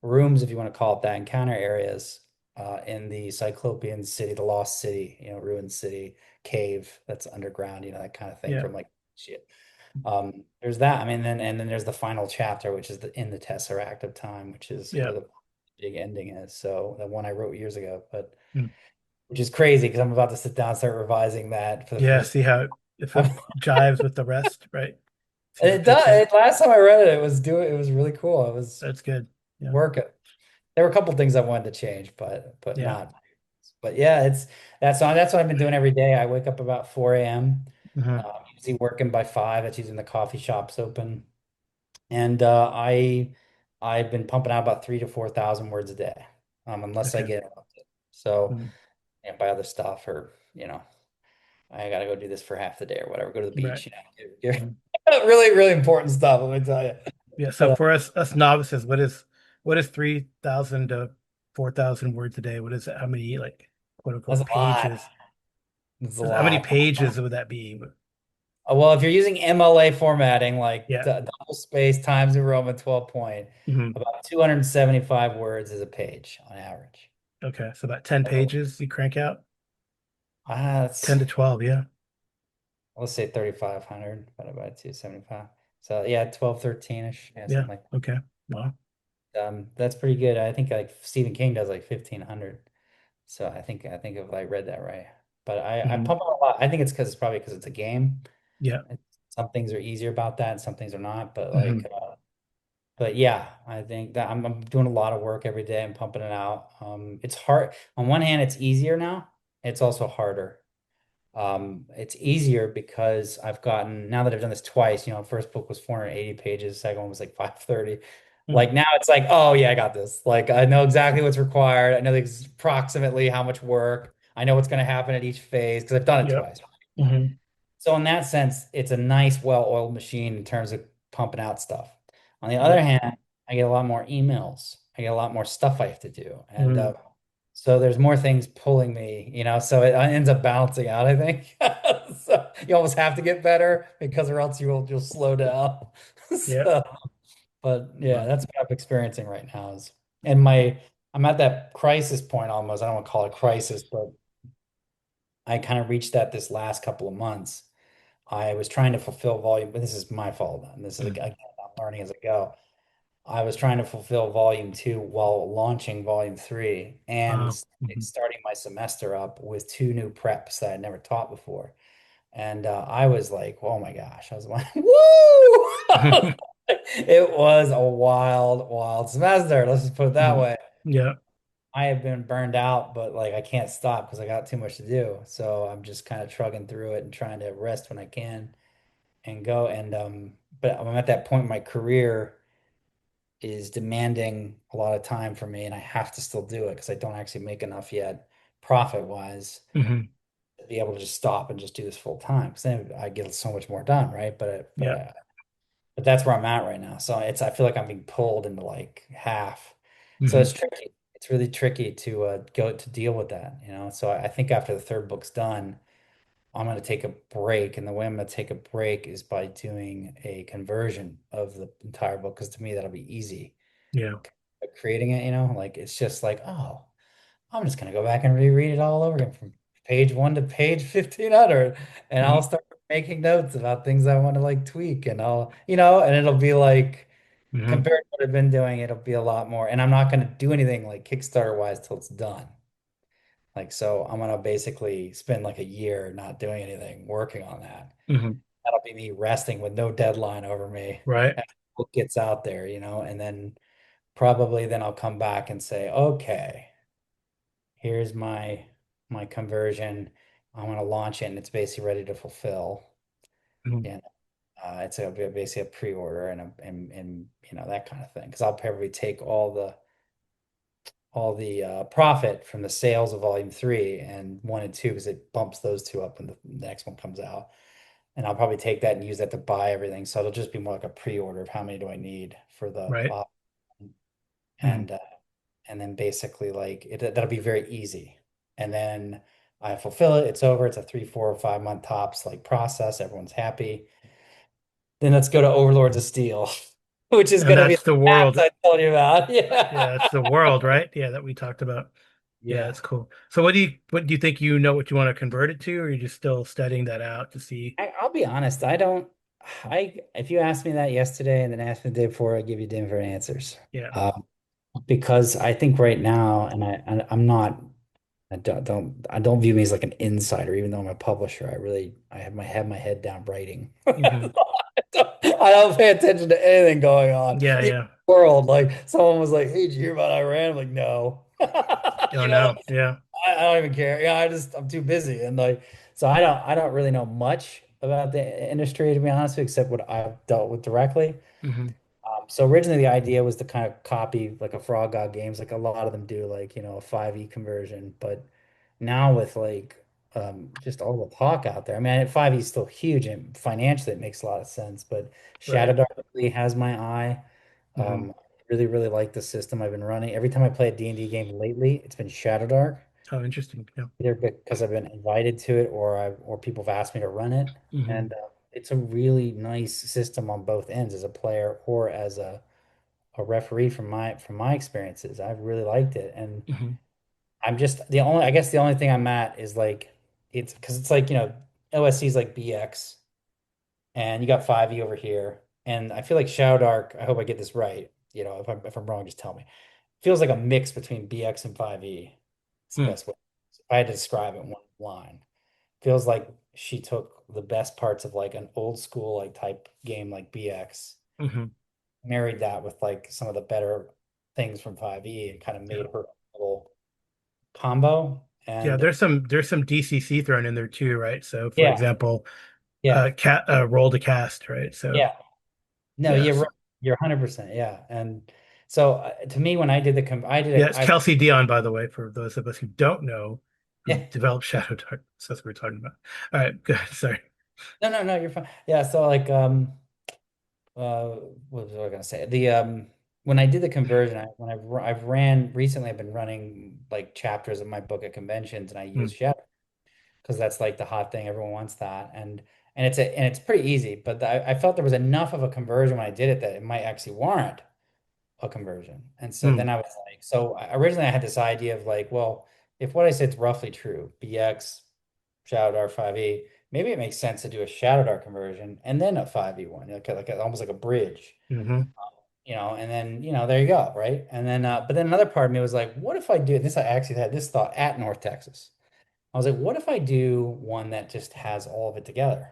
rooms, if you want to call it that, encounter areas in the Cyclopean city, the Lost City, ruined city, cave that's underground, that kind of thing yeah. from like shit. There's that. I mean, and then there's the final chapter, which is in the Tesseract of Time, which is Yeah. where the big ending is. So the one I wrote years ago, but Mm. which is crazy because I'm about to sit down and start revising that for the Yeah. first See how. if it jives with the rest, right? See if it It fits does. in. Last time I read it, it was really cool. It was That's good. Yeah. working. There were a couple things I wanted to change, but Yeah. not. But yeah, it's that's what I've been doing every day. I wake up about 4 a.m. Hmm. Usually working by 5. That's usually when the coffee shop's open. And I've been pumping out about 3 to 4 thousand words a day, unless I Okay. get interrupted. So Mhm. and by other stuff or I gotta go do this for half the day or whatever. Go to the Right. beach, Mhm. really, really important stuff. Let me tell you. Yeah. So But for us novices, what is 3,000 to 4,000 words a day? What is it? How many like quote that's unquote a lot. pages? That's a How many lot. pages would that be? Well, if you're using MLA formatting, like Yeah. double space times New Roman 12 point, Hmm. about 275 words is a page on average. Okay. So about 10 So, pages you crank out? that's 10 to 12. Yeah. let's say 3,500 divided by 275. So yeah, 12, 13-ish, yeah, Yeah. something like Okay. Well. that. That's pretty good. I think like Stephen King does like 1,500. So I think if I read that right. But I Hmm. pump out a lot. I think it's probably because it's a game. Yeah. Some things are easier about that, and some things are not. Hmm. But yeah, I think that I'm doing a lot of work every day and pumping it out. It's hard. On one hand, it's easier now. It's also harder. It's easier because I've gotten, now that I've done this twice, first book was 480 pages, second one was like 530. Like now it's like, oh yeah, I got this. Like I know exactly what's required. I know approximately how much work. I know what's going to happen at each phase because I've done it Yep. twice. Hmm. So in that sense, it's a nice, well-oiled machine in terms of pumping out stuff. On the other Yep. hand, I get a lot more emails. I get a lot more stuff I have to do. And Hmm. so there's more things pulling me, so it ends up balancing out, I think. So you almost have to get better because or else you'll slow down. Yep. So, but yeah, Well. that's what I'm experiencing right now and I'm at that crisis point almost. I don't want to call it crisis, but I kind of reached that this last couple of months. I was trying to fulfill volume, but this is my fault. And this is Mm. again, I'm learning as I go. I was trying to fulfill volume 2 while launching volume 3 and Mhm. starting my semester up with 2 new preps that I'd never taught before. And I was like, oh my gosh, I was like, woo! It was a wild, wild semester. Let's just put it that Mhm. way. Yeah. I have been burned out, but like I can't stop because I got too much to do. So I'm just kind of trugging through it and trying to rest when I can and go. And but I'm at that point in my career is demanding a lot of time from me, and I have to still do it because I don't actually make enough yet, profit wise, Hmm. to be able to just stop and just do this full time. Because then I get so much more done, right? Yeah. But that's where I'm at right now. So I feel like I'm being pulled into like half. So it's Hmm. tricky. It's really tricky to go to deal with that. So I think after the third book's done, I'm going to take a break. And the way I'm going to take a break is by doing a conversion of the entire book, because to me, that'll be easy. Yeah. Creating it, like it's just like, oh, I'm just going to go back and reread it all over again from page 1 to page 1500. And I'll Hmm. start making notes about things I want to like tweak and it'll be like, Hmm. compared to what I've been doing, it'll be a lot more. And I'm not going to do anything like Kickstarter wise till it's done. Like, so I'm gonna basically spend like a year not doing anything, working on that. Hmm. That'll be me resting with no deadline over me. Right. And the book gets out there, and then probably then I'll come back and say, okay, here's my conversion. I'm gonna launch it and it's basically ready to fulfill. Hmm. And it's basically a pre-order and that kind of thing. Because I'll probably take all the profit from the sales of volume 3 and 1 and 2 because it bumps those two up when the next one comes out. And I'll probably take that and use that to buy everything. So it'll just be more like a pre-order of how many do I need for the Right. Hmm. and uh, and then basically like that'll be very easy. And then I fulfill it. It's over. It's a 3, 4, or 5 month tops like process. Everyone's happy. Then let's go to Overlords of Steel, which is And going to be that's the the maps world. I told you about. Yeah, Yeah. that's the world, right? Yeah, that we talked about. Yeah, Yeah. that's cool. So what do you think you know what you want to convert it to, or are you just still studying that out to see? I'll be honest, I don't if you asked me that yesterday and then asked me the day before, I'd give you different answers. Yeah. Because I think right now, and I'm not. I don't view me as like an insider, even though I'm a publisher. I have my head down writing. Hmm. I don't pay attention to anything going on Yeah, in the yeah. world. Like someone was like, "Hey, did you hear about Iran?" I'm like, "No." Oh You know, no. Yeah. I don't even care. Yeah, I'm too busy, and like so I don't really know much about the industry, to be honest with you, except what I've dealt with directly. Hmm. So originally the idea was to kind of copy like a Frog God Games, like a lot of them do, like, a 5e conversion. But now with like just all the talk out there, I mean, 5e is still huge and financially it makes a lot of sense. But Shadow Right. Dark really has my eye. Hmm. Really, really like the system I've been running. Every time I play a D&D game lately, it's been Shadow Dark, Oh, interesting. Yeah. either because I've been invited to it or people have asked me to run it. Hmm. And it's a really nice system on both ends as a player or as a referee from my experiences. I've really liked it. And Hmm. I'm just I guess the only thing I'm at is like it's because it's like, OSC is like BX and you got 5e over here. And I feel like Shadow Dark, I hope I get this right. If I'm wrong, just tell me. Feels like a mix between BX and 5e. It's the best way. If I had to describe it in one line. Feels like she took the best parts of like an old school like type game like BX, Hmm. married that with like some of the better things from 5e and kind of Yeah. made her little combo. Yeah, And there's some DCC thrown in there too, right? So for yeah, example, yeah, cat roll to cast, right? So yeah. No, you're yes. right. You're 100%. Yeah. And so to me, when I did the, I did Yeah, a, it's I, Kelsey Dion, by the way, for those of us who don't know, who yeah, developed Shadow Dark. So that's what we're talking about. All right, good. Sorry. no, no, no, you're fine. Yeah. So like, uh, what was I gonna say? When I did the conversion, I've ran recently, I've been running like chapters of my book at conventions, and I Hmm. use Shadow because that's like the hot thing. Everyone wants that, and it's pretty easy. But I felt there was enough of a conversion when I did it that it might actually warrant a conversion. And so Hmm. then I was like, originally I had this idea of like, well, if what I said is roughly true, BX, Shadow Dart 5e, maybe it makes sense to do a Shadow Dart conversion and then a 5e one, almost like a bridge, Hmm. and then, there you go, right? And then, but then another part of me was like, what if I do this? I actually had this thought at North Texas. I was like, what if I do one that just has all of it together?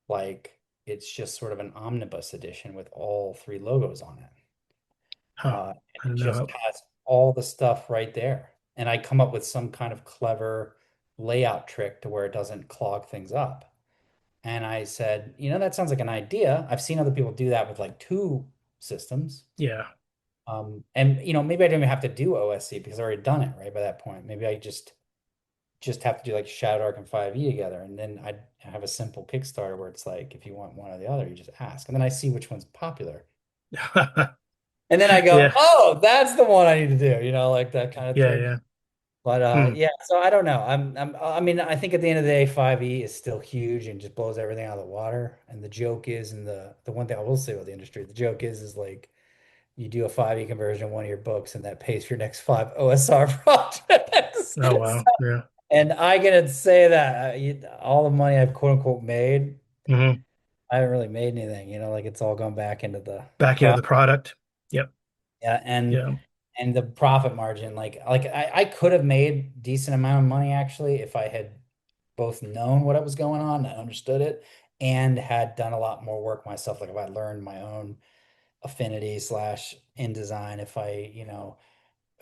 Like it's just sort of an omnibus edition with all three logos on it. Huh. And I it don't know just how. has all the stuff right there. And I come up with some kind of clever layout trick to where it doesn't clog things up. And I said, that sounds like an idea. I've seen other people do that with like two systems. Yeah. And maybe I don't even have to do OSC because I've already done it right by that point. Maybe I just have to do like Shadow Arc and 5e together. And then I'd have a simple Kickstarter where it's like, if you want one or the other, you just ask. And then I see which one's popular. And then I go, Yeah. oh, that's the one I need to do, like that kind of Yeah. thing. Yeah. But Hmm. yeah, so I don't know. I mean, I think at the end of the day, 5e is still huge and just blows everything out of the water. And the joke is, and the one thing I will say about the industry, the joke is like you do a 5e conversion of one of your books, and that pays for your next five OSR projects. Oh wow. Yeah. And I can say that all the money I've quote unquote made, Hmm. I haven't really made anything. Like it's all gone back into the Back into the product. product. Yep. Yeah, Yeah. and the profit margin, like I could have made decent amount of money actually if I had both known what was going on and understood it and had done a lot more work myself. Like if I learned my own affinity slash InDesign, if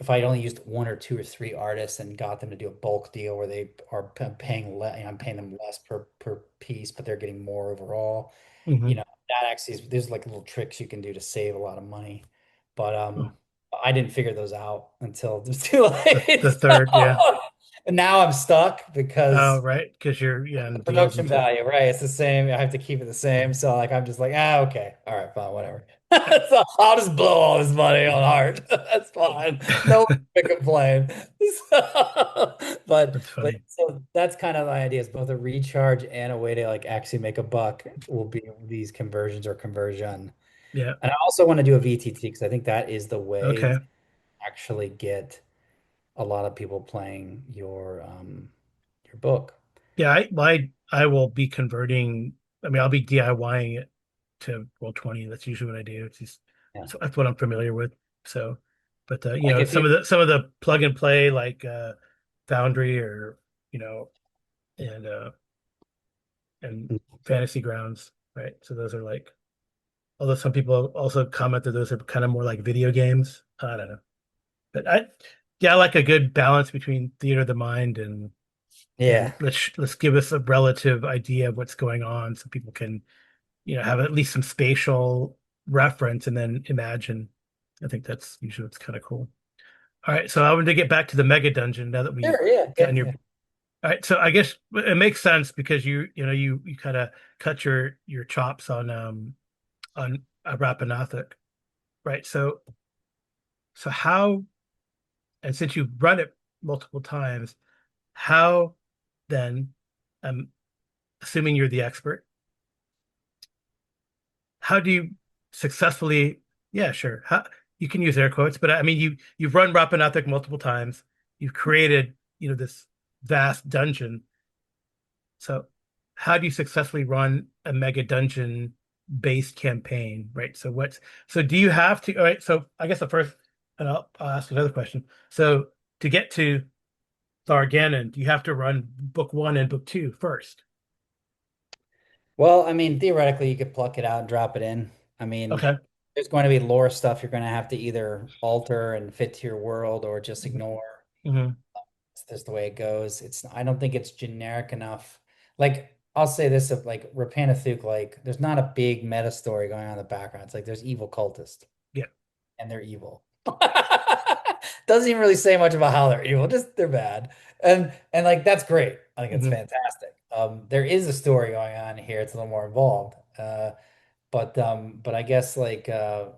I only used one or two or three artists and got them to do a bulk deal where they are paying less, I'm paying them less per piece, but they're getting more overall. Hmm. That actually there's like little tricks you can do to save a lot of money. But Oh, I didn't figure those out until it was too late. the third. Yeah. And now I'm stuck Oh because right. Because you're in the deals and production stuff. value, right? It's the same. I have to keep it the same. So like I'm just like, okay, all right, fine, whatever. So I'll just blow all this money on art. That's fine. No one can complain. So, but That's but funny. so that's kind of the idea. Is both a recharge and a way to like actually make a buck will be these conversions or conversion. Yeah. And I also want to do a VTT because I think that is the way Okay. to actually get a lot of people playing your book. Yeah. I will be converting. I mean, I'll be DIYing it to Roll20. That's usually what I do. It's just Yeah. that's what I'm familiar with. So, but Like if some you of the plug and play like Foundry or you know and and Fantasy Grounds, right? So those are like, although some people also comment that those are kind of more like video games. I don't know, but yeah, I like a good balance between theater of the mind and Yeah. let's give us a relative idea of what's going on so people can have at least some spatial reference and then imagine. I think that's usually what's kind of cool. All right, so I wanted to get back to the mega dungeon now that we've Sure. Yeah. gotten Yeah. your. Yeah. All right, so I guess it makes sense because you kind of cut your chops on Rappanathic, right? So how, and since you've run it multiple times, how then, um, assuming you're the expert, how do you successfully? Yeah, sure. How you can use air quotes, but I mean you've run Rappanathic multiple times. You've created this vast dungeon. So how do you successfully run a mega dungeon based campaign, right? So do you have to, all right, so I guess the first, and I'll ask another question. So to get to Tharganon, do you have to run book one and book two first? Well, I mean, theoretically, you could pluck it out and drop it in. I mean, Okay. there's going to be lore stuff you're going to have to either alter and fit to your world or just hmm ignore. hmm It's just the way it goes. I don't think it's generic enough. Like, I'll say this of like Rapanathuk, like, there's not a big meta story going on in the background. It's like there's evil cultists Yeah. and they're evil. Doesn't even really say much about how they're evil, just they're bad. And like that's great. I think it's hmm fantastic. There is a story going on here. It's a little more involved. But I guess like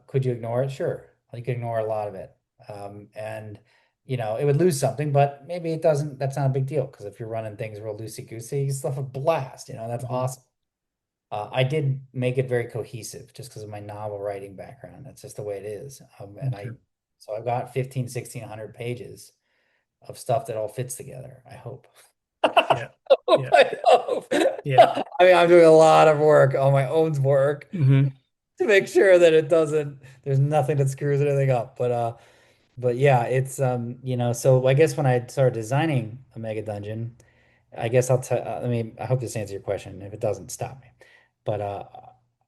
could you ignore it? Sure. You can ignore a lot of it. And it would lose something, but maybe it doesn't. That's not a big deal because if you're running things real loosey-goosey, you still have a blast. That's hmm awesome. I did make it very cohesive just because of my novel writing background. That's just the way it is. Okay. So I've got 15, 1,600 pages of stuff that all fits together, I hope. Yeah. Yeah. I hope. Yeah. I mean, I'm doing a lot of work on my own work hmm to make sure that there's nothing that screws anything up. But yeah, it's so I guess when I started designing a mega dungeon, I guess I'll tell. I mean, I hope this answers your question. If it doesn't, stop me. But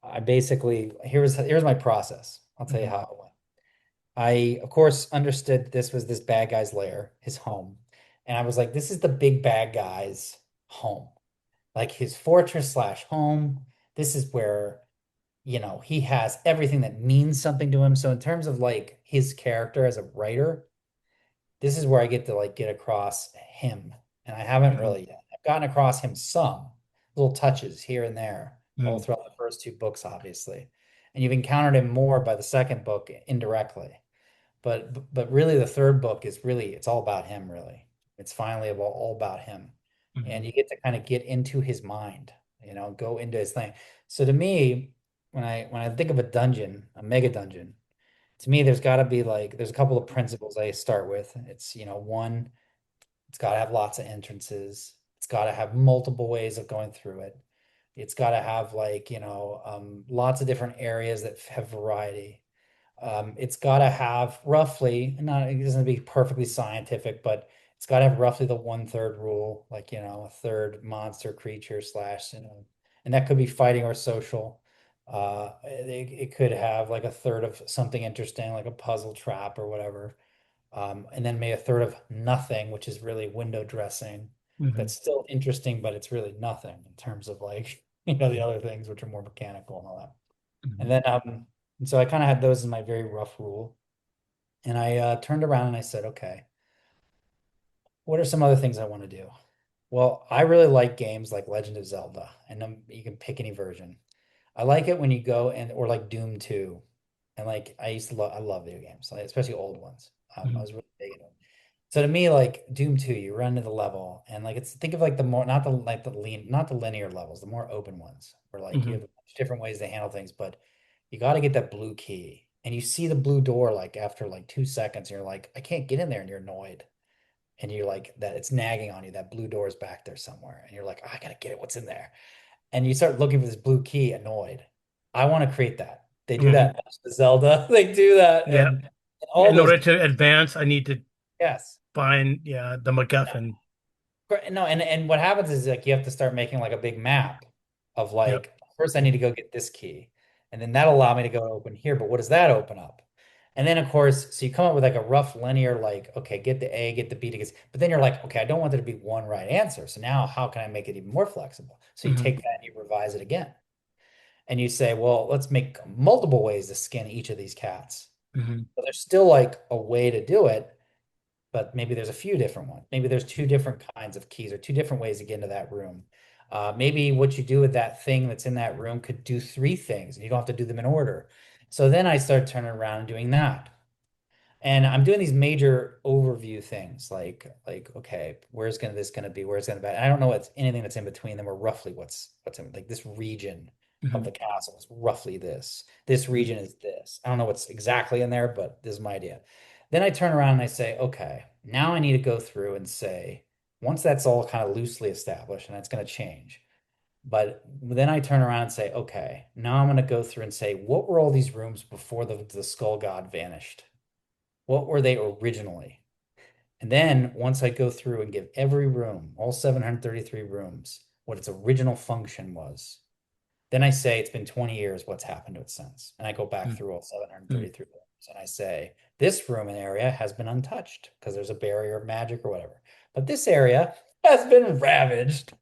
I basically here's my process. I'll tell you hmm how it went. I of course understood this was this bad guy's lair, his home, and I was like, this is the big bad guy's home, like his fortress slash home. This is where he has everything that means something to him. So in terms of like his character as a writer, this is where I get to like get across him. And I haven't hmm really yet. I've gotten across him some little touches here and there all hmm throughout the first two books, obviously. And you've encountered him more by the second book indirectly. But really the third book is really it's all about him, really. It's finally all about him. And hmm you get to kind of get into his mind, go into his thing. So to me, when I think of a dungeon, a mega dungeon, to me, there's a couple of principles I start with. It's, one, it's got to have lots of entrances. It's got to have multiple ways of going through it. It's got to have like, lots of different areas that have variety. It's got to have roughly, not, it doesn't have to be perfectly scientific, but it's got to have roughly the 1/3 rule, like, a third monster creature slash, and that could be fighting or social. It could have like a third of something interesting, like a puzzle trap or whatever. And then maybe a third of nothing, which is really window dressing. hmm That's still interesting, but it's really nothing in terms of like, the other things which are more mechanical and all that. And hmm then, and so I kind of had those as my very rough rule. And I turned around and I said, okay, what are some other things I want to do? Well, I really like games like Legend of Zelda, and you can pick any version. I like it when you go or like Doom 2. And like I love video games, like, especially old ones. I hmm was really big into it. So to me, like Doom 2, you run to the level and like think of like the more not the like the lean not the linear levels, the more open ones where like you have hmm a bunch of different ways to handle things, but you got to get that blue key. And you see the blue door like after like 2 seconds, and you're like, I can't get in there, and you're annoyed. And you're like that it's nagging on you, that blue door is back there somewhere. And you're like, "Oh, I gotta get it, what's in there?" And you start looking for this blue key, annoyed. I want to create that. They do hmm that in Zelda. They do that, Yeah. and all In those order games. to advance, I need to. Yes. find, yeah, the MacGuffin. No, and what happens is like you have to start making like a big map of Yep. like first I need to go get this key, and then that'll allow me to go open here. But what does that open up? And then of course, so you come up with like a rough linear, like okay, get the A, get the B to get, but then you're like, okay, I don't want there to be one right answer. So now how can I make it even more flexible? So you Hmm. take that and you revise it again, and you say, well, let's make multiple ways to skin each of these cats. Hmm. But there's still like a way to do it, but maybe there's a few different ones. Maybe there's two different kinds of keys or two different ways to get into that room. Maybe what you do with that thing that's in that room could do three things, and you don't have to do them in order. So then I start turning around and doing that. And I'm doing these major overview things like okay, where's gonna this gonna be? Where's gonna be? I don't know what's anything that's in between them or roughly what's in like this region of Hmm. the castle is roughly this. This region is this. I don't know what's exactly in there, but this is my idea. Then I turn around and I say, okay, now I need to go through and say, once that's all kind of loosely established, and that's going to change. But then I turn around and say, okay, now I'm going to go through and say, what were all these rooms before the skull god vanished? What were they originally? And then once I go through and give every room, all 733 rooms, what its original function was, then I say it's been 20 years, what's happened to it since? And I go back through all Hmm. 733 rooms and I say, this room and area has been untouched because there's a barrier of magic or whatever. But this area has been ravaged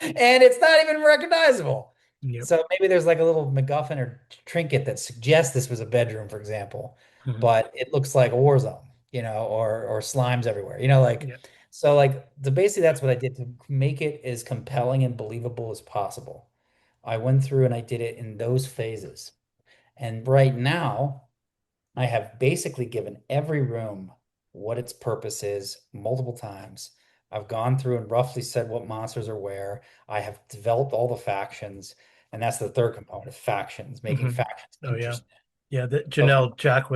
and it's not even recognizable. Yep. So maybe there's like a little MacGuffin or trinket that suggests this was a bedroom, for example, Hmm. but it looks like a war zone, or slimes everywhere, like Yep. so like basically that's what I did to make it as compelling and believable as possible. I went through and I did it in those phases. And right now, I have basically given every room what its purpose is multiple times. I've gone through and roughly said what monsters are where. I have developed all the factions, and that's the third component, factions, making Hmm. factions Oh yeah. interesting. Yeah, the So, Janelle Jacques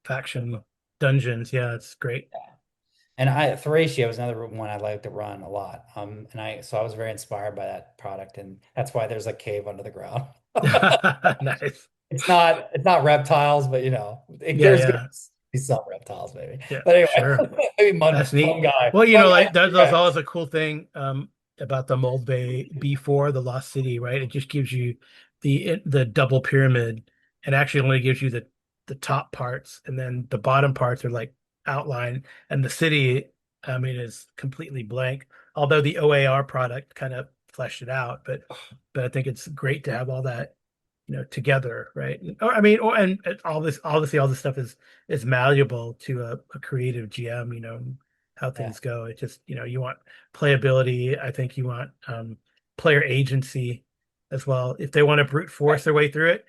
faction dungeons. Yeah, it's great. yeah. And Thracia was another one I like to run a lot. So I was very inspired by that product, and that's why there's a cave under the ground. Nice. It's not reptiles, but Yeah, there's gonna yeah. be some reptiles maybe. Yeah, But anyway, sure. maybe That's fun neat. guy, Well, fun guy, like that's okay. always a cool thing about the Mold Bay before the Lost City, right? It just gives you the double pyramid and actually only gives you the top parts, and then the bottom parts are like outlined, and the city, I mean, is completely blank. Although the OAR product kind of fleshed it out, but I think it's great to have all that together, right? Or I mean, and all this, obviously, all this stuff is malleable to a creative GM, how Yeah, things go. It just, you want playability. I think you want player agency as well. If they want to brute right, force their way through it,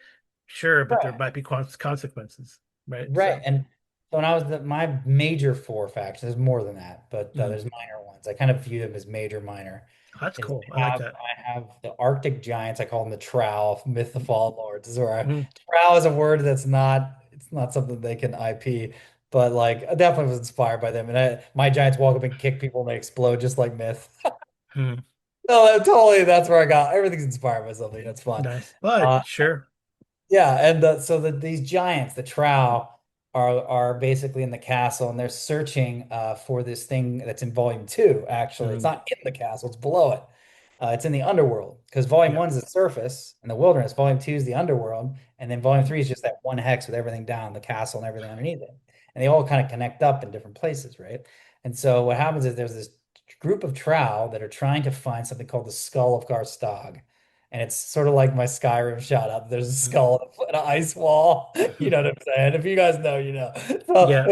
sure, but there right, might be consequences, right? right. So And so when I was my major four factions, there's more than that, but mhm. there's minor ones. I kind of view them as major minor. That's Is cool. I like that. I have the Arctic giants. I call them the Trow, Myth the Fallen Lords. This is where Mhm. Trow is a word that's not something they can IP, but like I definitely was inspired by them. And my giants walk up and kick people and they explode just like Myth. Mhm. No, totally. That's where I got everything's inspired by something. That's fun. Nice. Well, Uh, sure. yeah, and these giants, the Trow, are basically in the castle, and they're searching for this thing that's in Volume 2. Actually, it's Mhm. not in the castle; it's below it. It's in the underworld because Volume Yeah. 1 is the surface and the wilderness. Volume 2 is the underworld, and then Volume 3 is just that one hex with everything down, the castle and everything underneath it, and they all kind of connect up in different places, right? And so what happens is there's this group of Trow that are trying to find something called the Skull of Garstag. And it's sort of like my Skyrim shout out. There's a Mhm. skull and an ice wall. You know what I'm saying? If you guys know, you know. So Yeah.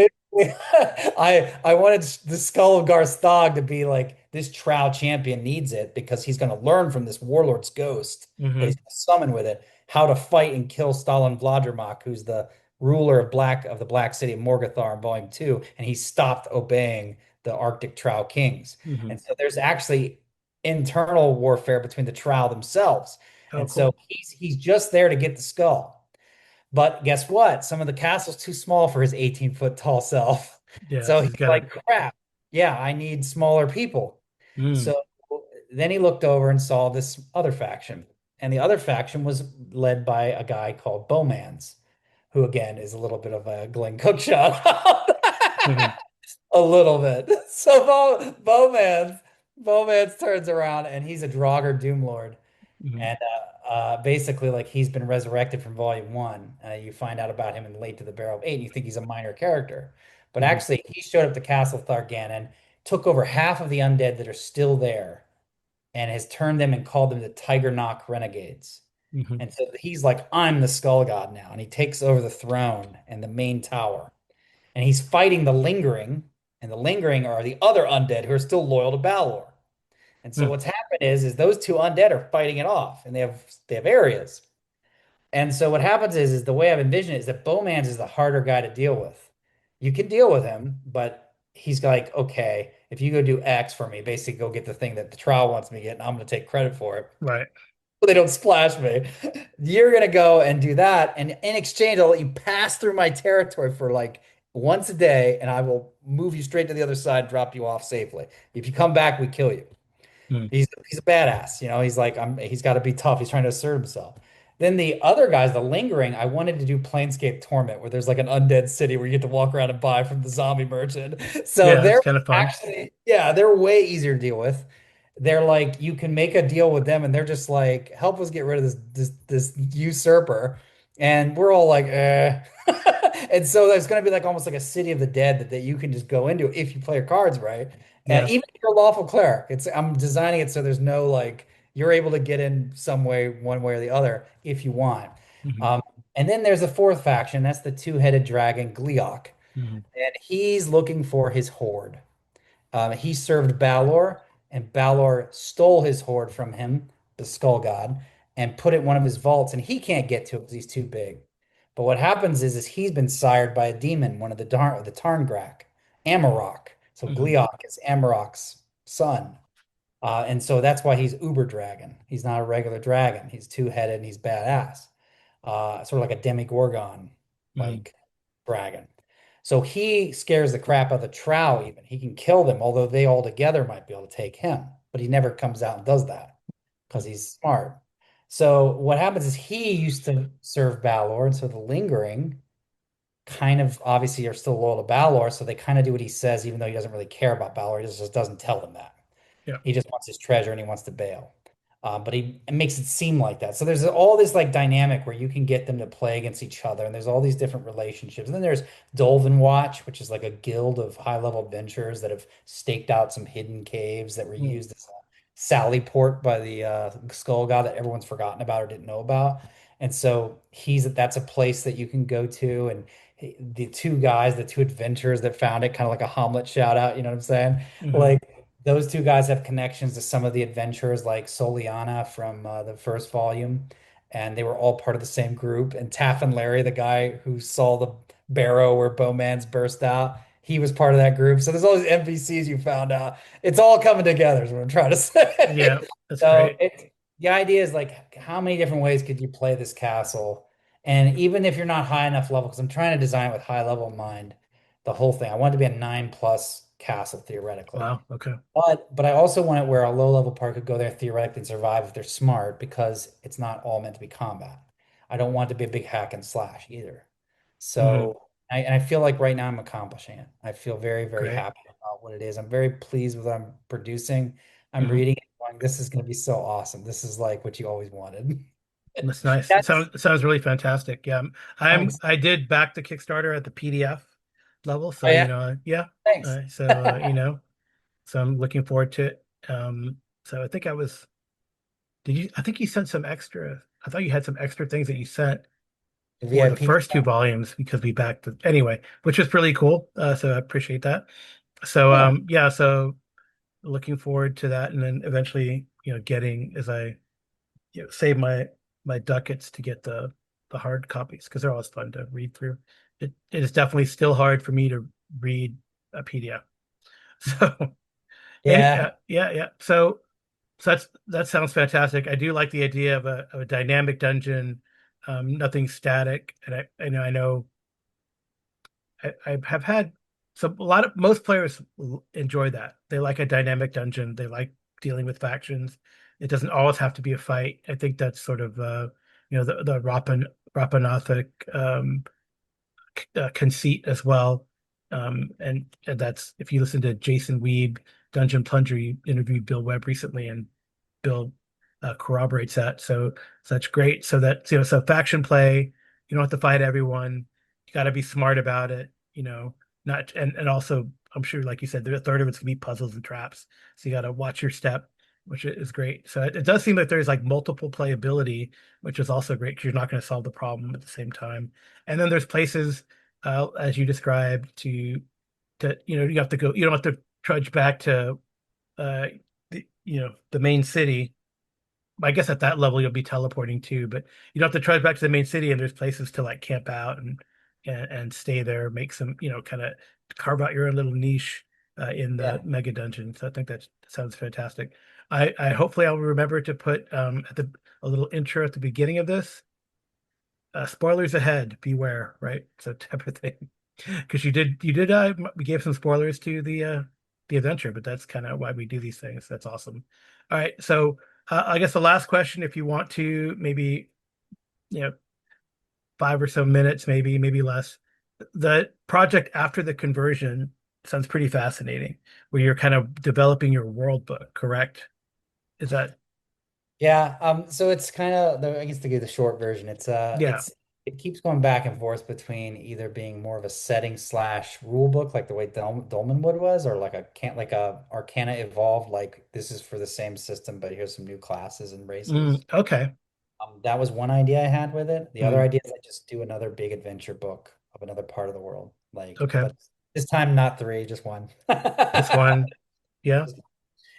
I wanted the skull of Garstag to be like this Trow champion needs it because he's going to learn from this warlord's ghost that he's Hmm. going to summon with it how to fight and kill Stalin Vladimir, who's the ruler of the Black City of Morgothar in Volume 2, and he stopped obeying the Arctic Trow kings. Hmm. And so there's actually internal warfare between the Trow themselves. Oh, And so cool. he's just there to get the skull. But guess what? Some of the castle's too small for his 18-foot tall self. Yeah. So So he's he's got to. like, crap. Yeah, I need smaller people. Mm. So then he looked over and saw this other faction. And the other faction was led by a guy called Bowmans, who again is a little bit of a Glenn Cook shot. Hmm. A little bit. So Bowman's turns around and he's a Draugr Doomlord. Hmm. And basically, like he's been resurrected from Volume One. You find out about him in Late to the Barrel of Eight, and you think he's a minor character, but Hmm. actually, he showed up to Castle Tharganon, took over half of the undead that are still there, and has turned them and called them the Tiger Knock Renegades. Hmm. And so he's like, I'm the Skull God now, and he takes over the throne and the main tower, and he's fighting the Lingering, and the Lingering are the other undead who are still loyal to Balor. And so what's happened is those two undead are fighting it off, and they have areas. And so what happens is the way I've envisioned it is that Bowman's is the harder guy to deal with. You can deal with him, but he's like, okay, if you go do X for me, basically go get the thing that the trial wants me to get, and I'm going to take credit for it. Right. So they don't splash me. You're going to go and do that, and in exchange, I'll let you pass through my territory for like once a day, and I will move you straight to the other side, drop you off safely. If you come back, we kill you. Mm. He's a badass, you know. He's like he's got to be tough. He's trying to assert himself. Then the other guys, the Lingering, I wanted to do Planescape Torment, where there's like an undead city where you get to walk around and buy from the zombie merchant. So Yeah, it's they're kind of fun. actually, yeah, they're way easier to deal with. They're like you can make a deal with them, and they're just like, help us get rid of this usurper, and we're all like, eh. And so there's going to be like almost like a city of the dead that you can just go into if you play your cards right. Yeah. Even if you're a lawful cleric, I'm designing it so there's no like you're able to get in some way, one way or the other, if you want. Hmm. Um, and then there's a fourth faction. That's the two-headed dragon, Gleeok, Hmm. and he's looking for his horde. He served Balor, and Balor stole his horde from him, the Skull God, and put it in one of his vaults, and he can't get to it because he's too big. But what happens is he's been sired by a demon, one of the Tarngrak, Amarok. So Hmm. Gleeok is Amarok's son. And so that's why he's Uber Dragon. He's not a regular dragon. He's two-headed and he's badass. Sort of like a Demigorgon Hmm. like dragon. So he scares the crap out of the Trow even. He can kill them, although they all together might be able to take him. But he never comes out and does that because he's smart. So what happens is he used to serve Balor, and so the Lingering kind of obviously are still loyal to Balor, so they kind of do what he says, even though he doesn't really care about Balor. He just doesn't tell them that. Yeah. He just wants his treasure and he wants to bail. But he it makes it seem like that. So there's all this like dynamic where you can get them to play against each other, and there's all these different relationships. And then there's Dolven Watch, which is like a guild of high-level adventurers that have staked out some hidden caves that were Mm. used as a sally port by the Skull God that everyone's forgotten about or didn't know about. And so that's a place that you can go to, and the two guys, the two adventurers that found it, kind of like a Hamlet shout out, you know what I'm saying? Hmm. Like those two guys have connections to some of the adventurers, like Soliana from the first volume, and they were all part of the same group. And Taff and Larry, the guy who saw the barrow where Bowman's burst out, he was part of that group. So there's all these NPCs you found out. It's all coming together, is what I'm trying to Yeah, say. that's So great. the idea is like, how many different ways could you play this castle? And even if you're not high enough level, because I'm trying to design it with high level in mind, the whole thing. I want it to be a 9+ castle theoretically. Wow. Okay. But I also want it where a low level part could go there theoretically and survive if they're smart because it's not all meant to be combat. I don't want it to be a big hack and slash either. Hmm. So I feel like right now I'm accomplishing it. I feel very, very Great. happy about what it is. I'm very pleased with what I'm producing. I'm Hmm. reading it going, this is going to be so awesome. This is like what you always wanted. That's nice. That's It sounds really fantastic. Yeah. thanks. I did back the Kickstarter at the PDF level, Oh so yeah, yeah. thanks. So I'm looking forward to it. So I think I think you sent some extra. I thought you had some extra things that you sent The for the VIP. first two volumes because we backed it anyway, which was really cool. So I appreciate that. So Yeah. yeah, so looking forward to that, and then eventually, getting as I save my ducats to get the hard copies because they're always fun to read through. It is definitely still hard for me to read a PDF. So Yeah. yeah, yeah. So that sounds fantastic. I do like the idea of a dynamic dungeon, nothing static. And I know I have had a lot of most players enjoy that. They like a dynamic dungeon. They like dealing with factions. It doesn't always have to be a fight. I think that's sort of the Rapanathic conceit as well. And that's if you listen to Jason Weeb, Dungeon Plunger, he interviewed Bill Webb recently, and Bill corroborates that. So that's great. So that so faction play, you don't have to fight everyone. You got to be smart about it. Not and also I'm sure, like you said, the third of it's gonna be puzzles and traps. So you got to watch your step, which is great. So it does seem like there's like multiple playability, which is also great because you're not going to solve the problem at the same time. And then there's places, as you described, to you have to go. You don't have to trudge back to the main city. I guess at that level you'll be teleporting too, but you don't have to trudge back to the main city, and there's places to like camp out and stay there, make some, kind of carve out your own little niche in the Yeah. mega dungeon. So I think that sounds fantastic. I hopefully I'll remember to put at the a little intro at the beginning of this. Spoilers ahead, beware, right? So type of thing. Because you did we gave some spoilers to the adventure, but that's kind of why we do these things. That's awesome. All right, so I guess the last question, if you want to, maybe, you know 5 or so minutes, maybe less. The project after the conversion sounds pretty fascinating, where you're kind of developing your world book, correct? Is that? Yeah, so it's kind of I guess to give the short version, Yeah. it keeps going back and forth between either being more of a setting slash rule book, like the way Dolmenwood was, or like a can't like a Arcana Evolved, like this is for the same system, but here's some new classes and races. Okay. That was one idea I had with it. The other Mm, idea is I just do another big adventure book of another part of the world, like, okay. but this time not three, just one. Just one. Yeah.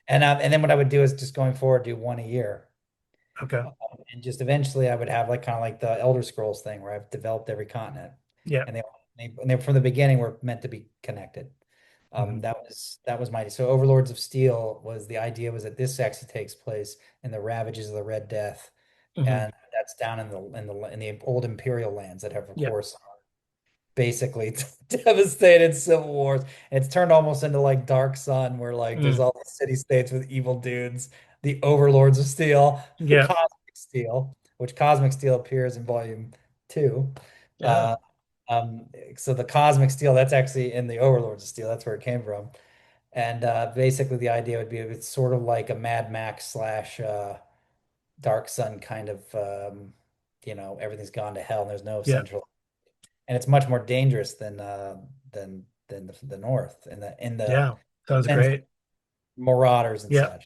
And then what I would do is just going forward, do one a year. Okay. Um, and just eventually I would have like kind of like the Elder Scrolls thing where I've developed every continent Yeah. and they from the beginning were meant to be connected. Hmm. That was my so Overlords of Steel was the idea was that this actually takes place in the ravages of the Red Death, Hmm. and that's down in the old Imperial lands that have, of Yeah. course, basically devastated civil wars. And it's turned almost into like Dark Sun, where like there's Mm, all these city states with evil dudes, the Overlords of Steel, yeah. Cosmic Steel, which Cosmic Steel appears in volume 2. Oh, Uh, um, so the Cosmic Steel, that's actually in the Overlords of Steel. That's where it came from. And basically, the idea would be it's sort of like a Mad Max slash Dark Sun kind of, everything's gone to hell and there's no yeah. central, and it's much more dangerous than the North in the Yeah. Sounds sense of great. marauders and Yeah. such.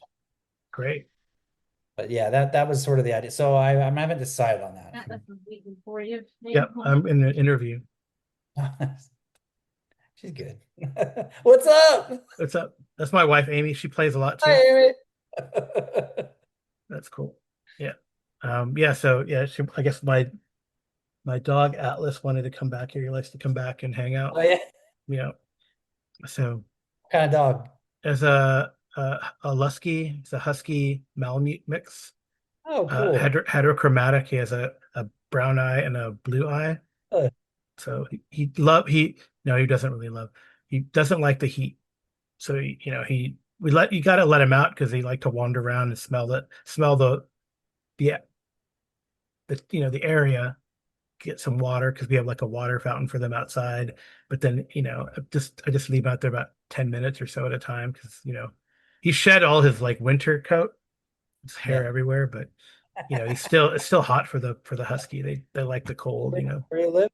Great. But yeah, that was sort of the idea. So I haven't decided on that. Yeah. I'm in the interview. She's good. What's up? What's up? That's my wife, Amy. She plays a lot Hi, too. Amy. That's cool. Yeah. Yeah. So yeah, I guess my dog Atlas wanted to come back here. He likes to come back and hang out. Oh yeah. Yeah. So What kind of dog? as a Lusky, it's a Husky Malamute mix. Oh, cool. Heterochromatic. He has a brown eye and a blue eye. Uh, So he love he no, he doesn't really love. He doesn't like the heat. So he we let you got to let him out because they like to wander around and smell the the area, get some water because we have like a water fountain for them outside. But then I just leave him out there about 10 minutes or so at a time because he shed all his like winter coat, his hair yeah. everywhere, but it's still hot for the husky. They like the cold, Where you live?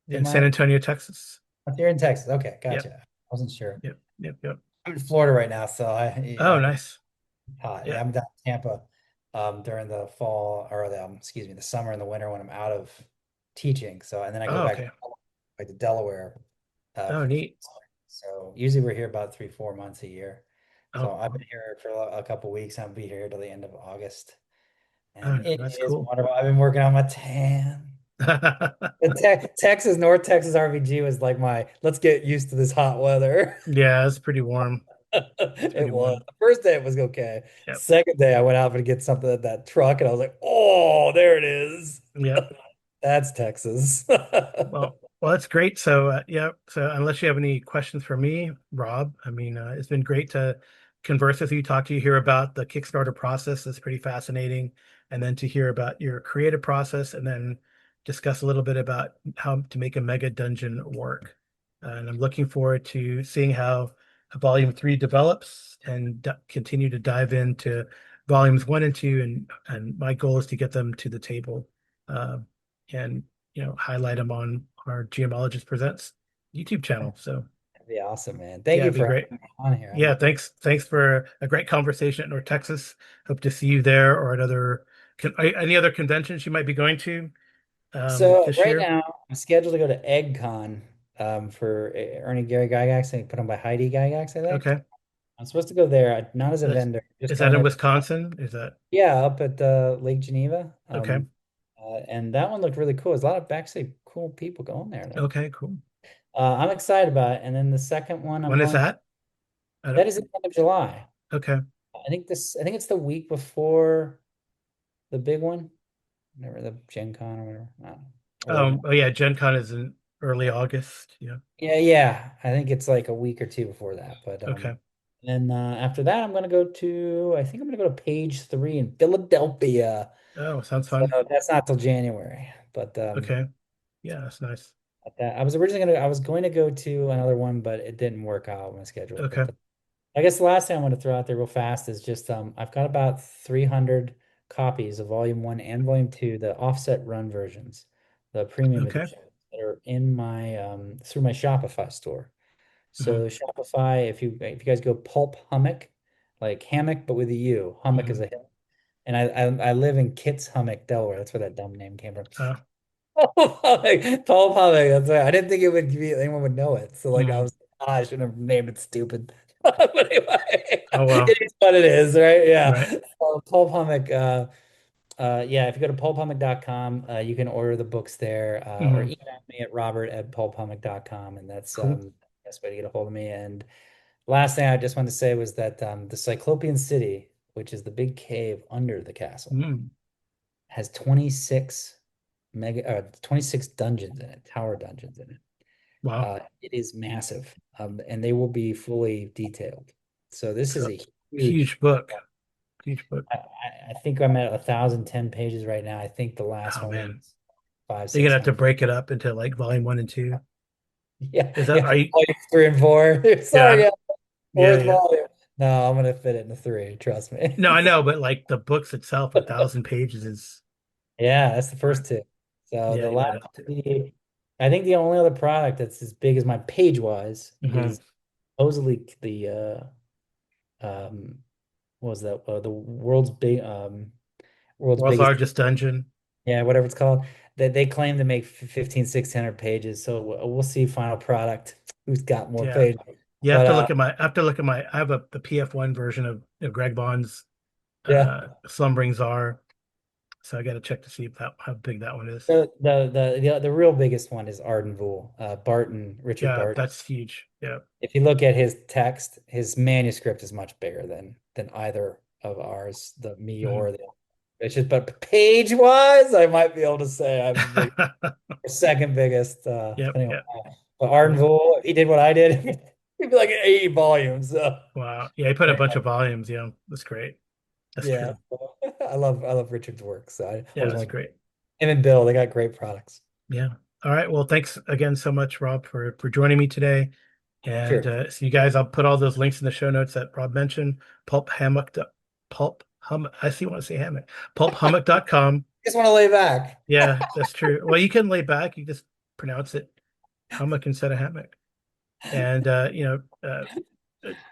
Do you in San mind? Antonio, Texas. You're in Texas. Okay, Yep, gotcha. I wasn't sure. yep, yep, yep. I'm in Florida right now, so Oh, I nice. hot. Yeah. Yeah, I'm down in Tampa during the fall or excuse me, the summer and the winter when I'm out of teaching. So and then I go Oh, back okay. to Delaware Oh, for neat. so usually we're here about 3, 4 months a year. So Oh, I've been here for a couple weeks. I'll be here till the end of August, oh, and it that's is cool. wonderful. I've been working on my tan. The Texas, North Texas RVG was like my let's get used to this hot weather. Yeah, it's pretty warm. It's It pretty was. warm. The first day it was okay. Yep. Second day I went out to get something at that truck and I was like, oh, there it is. Yep. That's Texas. Well, that's great. So, yeah. So, unless you have any questions for me, Rob, I mean, it's been great to converse with you, talk to you, hear about the Kickstarter process. That's pretty fascinating. And then to hear about your creative process and then discuss a little bit about how to make a mega dungeon work. and I'm looking forward to seeing how Volume 3 develops and continue to dive into Volumes 1 and 2. And my goal is to get them to the table, uh, and highlight them on our Geomologist Presents YouTube channel. So That'd be awesome, man. Thank yeah, you it'd be for great. having me on here. Yeah, thanks for a great conversation at North Texas. Hope to see you there or at any other conventions you might be going to So this right year. now, I'm scheduled to go to EggCon for Ernie Gary Gygax and put on by Heidi Gygax, I think. Okay. I'm supposed to go there, not as a That's vendor, just is kind that of in like, Wisconsin? Is that yeah, up at Lake Geneva. okay? And that one looked really cool. There's a lot of actually cool people going there, though. Okay, cool. I'm excited about it. And then the second one I'm When is going, that? I don't, that is at the end of July. okay. I think it's the week before the big one, whatever, the Gen Con or whatever. I don't know. Or late. Oh yeah, Gen Con is in early August. Yeah. Yeah, yeah. I think it's like a week or two before that. But Okay. then after that, I think I'm gonna go to page 3 in Philadelphia. Oh, sounds So fun. that's not till January. But Okay. Yeah, that's nice. I was going to go to another one, but it didn't work out with my schedule. Okay. I guess the last thing I want to throw out there real fast is just I've got about 300 copies of Volume 1 and Volume 2, the offset run versions, the premium Okay. edition that are in my through my Shopify store. Hmm. So Shopify, if you guys go Pulp Hummock, like hammock but with a U, Hummock is Hmm. a hill. And I live in Kitts Hummock, Delaware. That's where that dumb name came from. Uh, Pulp Hummock, Pulp Hummock. That's right. I didn't think it would be anyone would know it. So like I mhm. was, I shouldn't have named it stupid. But anyway, Oh well. it is what it is, right? Right. Yeah. So Pulp Hummock, yeah, if you go to pulphummock.com, you can order the books there, or Hmm. email me at robert@pulphummock.com, and that's Cool. the best way to get a hold of me. And last thing I just wanted to say was that the Cyclopean City, which is the big cave under the castle, Mm. has 26 dungeons in it, tower dungeons in it. Wow. It is massive, and they will be fully detailed. So this is So a huge. huge book. Huge book. I think I'm at 1,010 pages right now. I think the last Oh one man. was five, You're gonna six have to hundred. break it up into like volume 1 and 2. Yeah, Is that yeah. are you Volume 3 and 4. Sorry, yeah, yeah, yeah, fourth yeah. volume. No, I'm gonna fit it in 3. Trust me. No, I know, but like the books itself, 1,000 pages is Yeah, that's the right. first two. So Yeah, the you last, might have to. I think the only other product that's as big as my page wise Hmm. is supposedly the what was that? The world's World's biggest, largest dungeon. yeah, whatever it's called. They claim to make 15, 1600 pages. So we'll see final product. Who's got more Yeah. pages? You have But to look at my I have to look at my I have the PF1 version of Greg Bond's yeah. Slumbering Czar. So I gotta check to see if that how big that one is. The real biggest one is Ardenvool, Richard Yeah, Barton. that's huge. Yeah. If you look at his text, his manuscript is much bigger than either of ours, the me Mhm. or the it's just, but page wise, I might be able to say I'm the second biggest. Yep, Depending on, yep. but Cool. Ardenvool, if he did what I did, he'd be like 80 volumes. So Wow. Yeah, he put a bunch of volumes. Yeah, that's great. That's yeah, true. I love Richard's work. So I Yeah, always that's want to great. him and Bill, they got great products. Yeah. All right. Well, thanks again so much, Rob, for joining me today. And Sure. so you guys, I'll put all those links in the show notes that Rob mentioned. Pulp Hammock, Pulp Hum. I see. Want to say hammock. Pulphummock.com. Just want to lay back. Yeah, that's true. Well, you can lay back. You just pronounce it hummock instead of hammock. And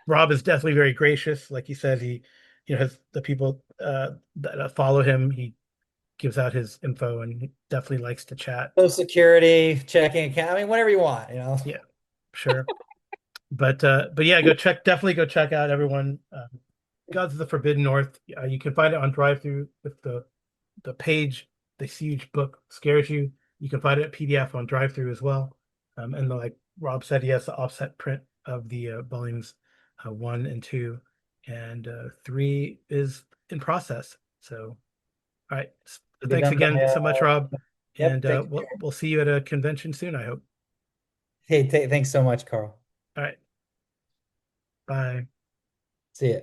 Rob is definitely very gracious. Like you said, he has the people that follow him. He gives out his info and he definitely likes to chat. Social security, checking account. I mean, whatever you want, you know. Yeah, sure. But yeah, definitely go check out everyone. Gods of the Forbidden North. You can find it on drive through with the page. This huge book scares you. You can find it at PDF on drive through as well. And like Rob said, he has the offset print of the volumes 1 and 2, and 3 is in process. So, all right. To be Thanks done by again so much, Rob. yep, And take we'll see you at a convention soon, I hope. hey, thanks so much, Carl. All right. Bye. See ya.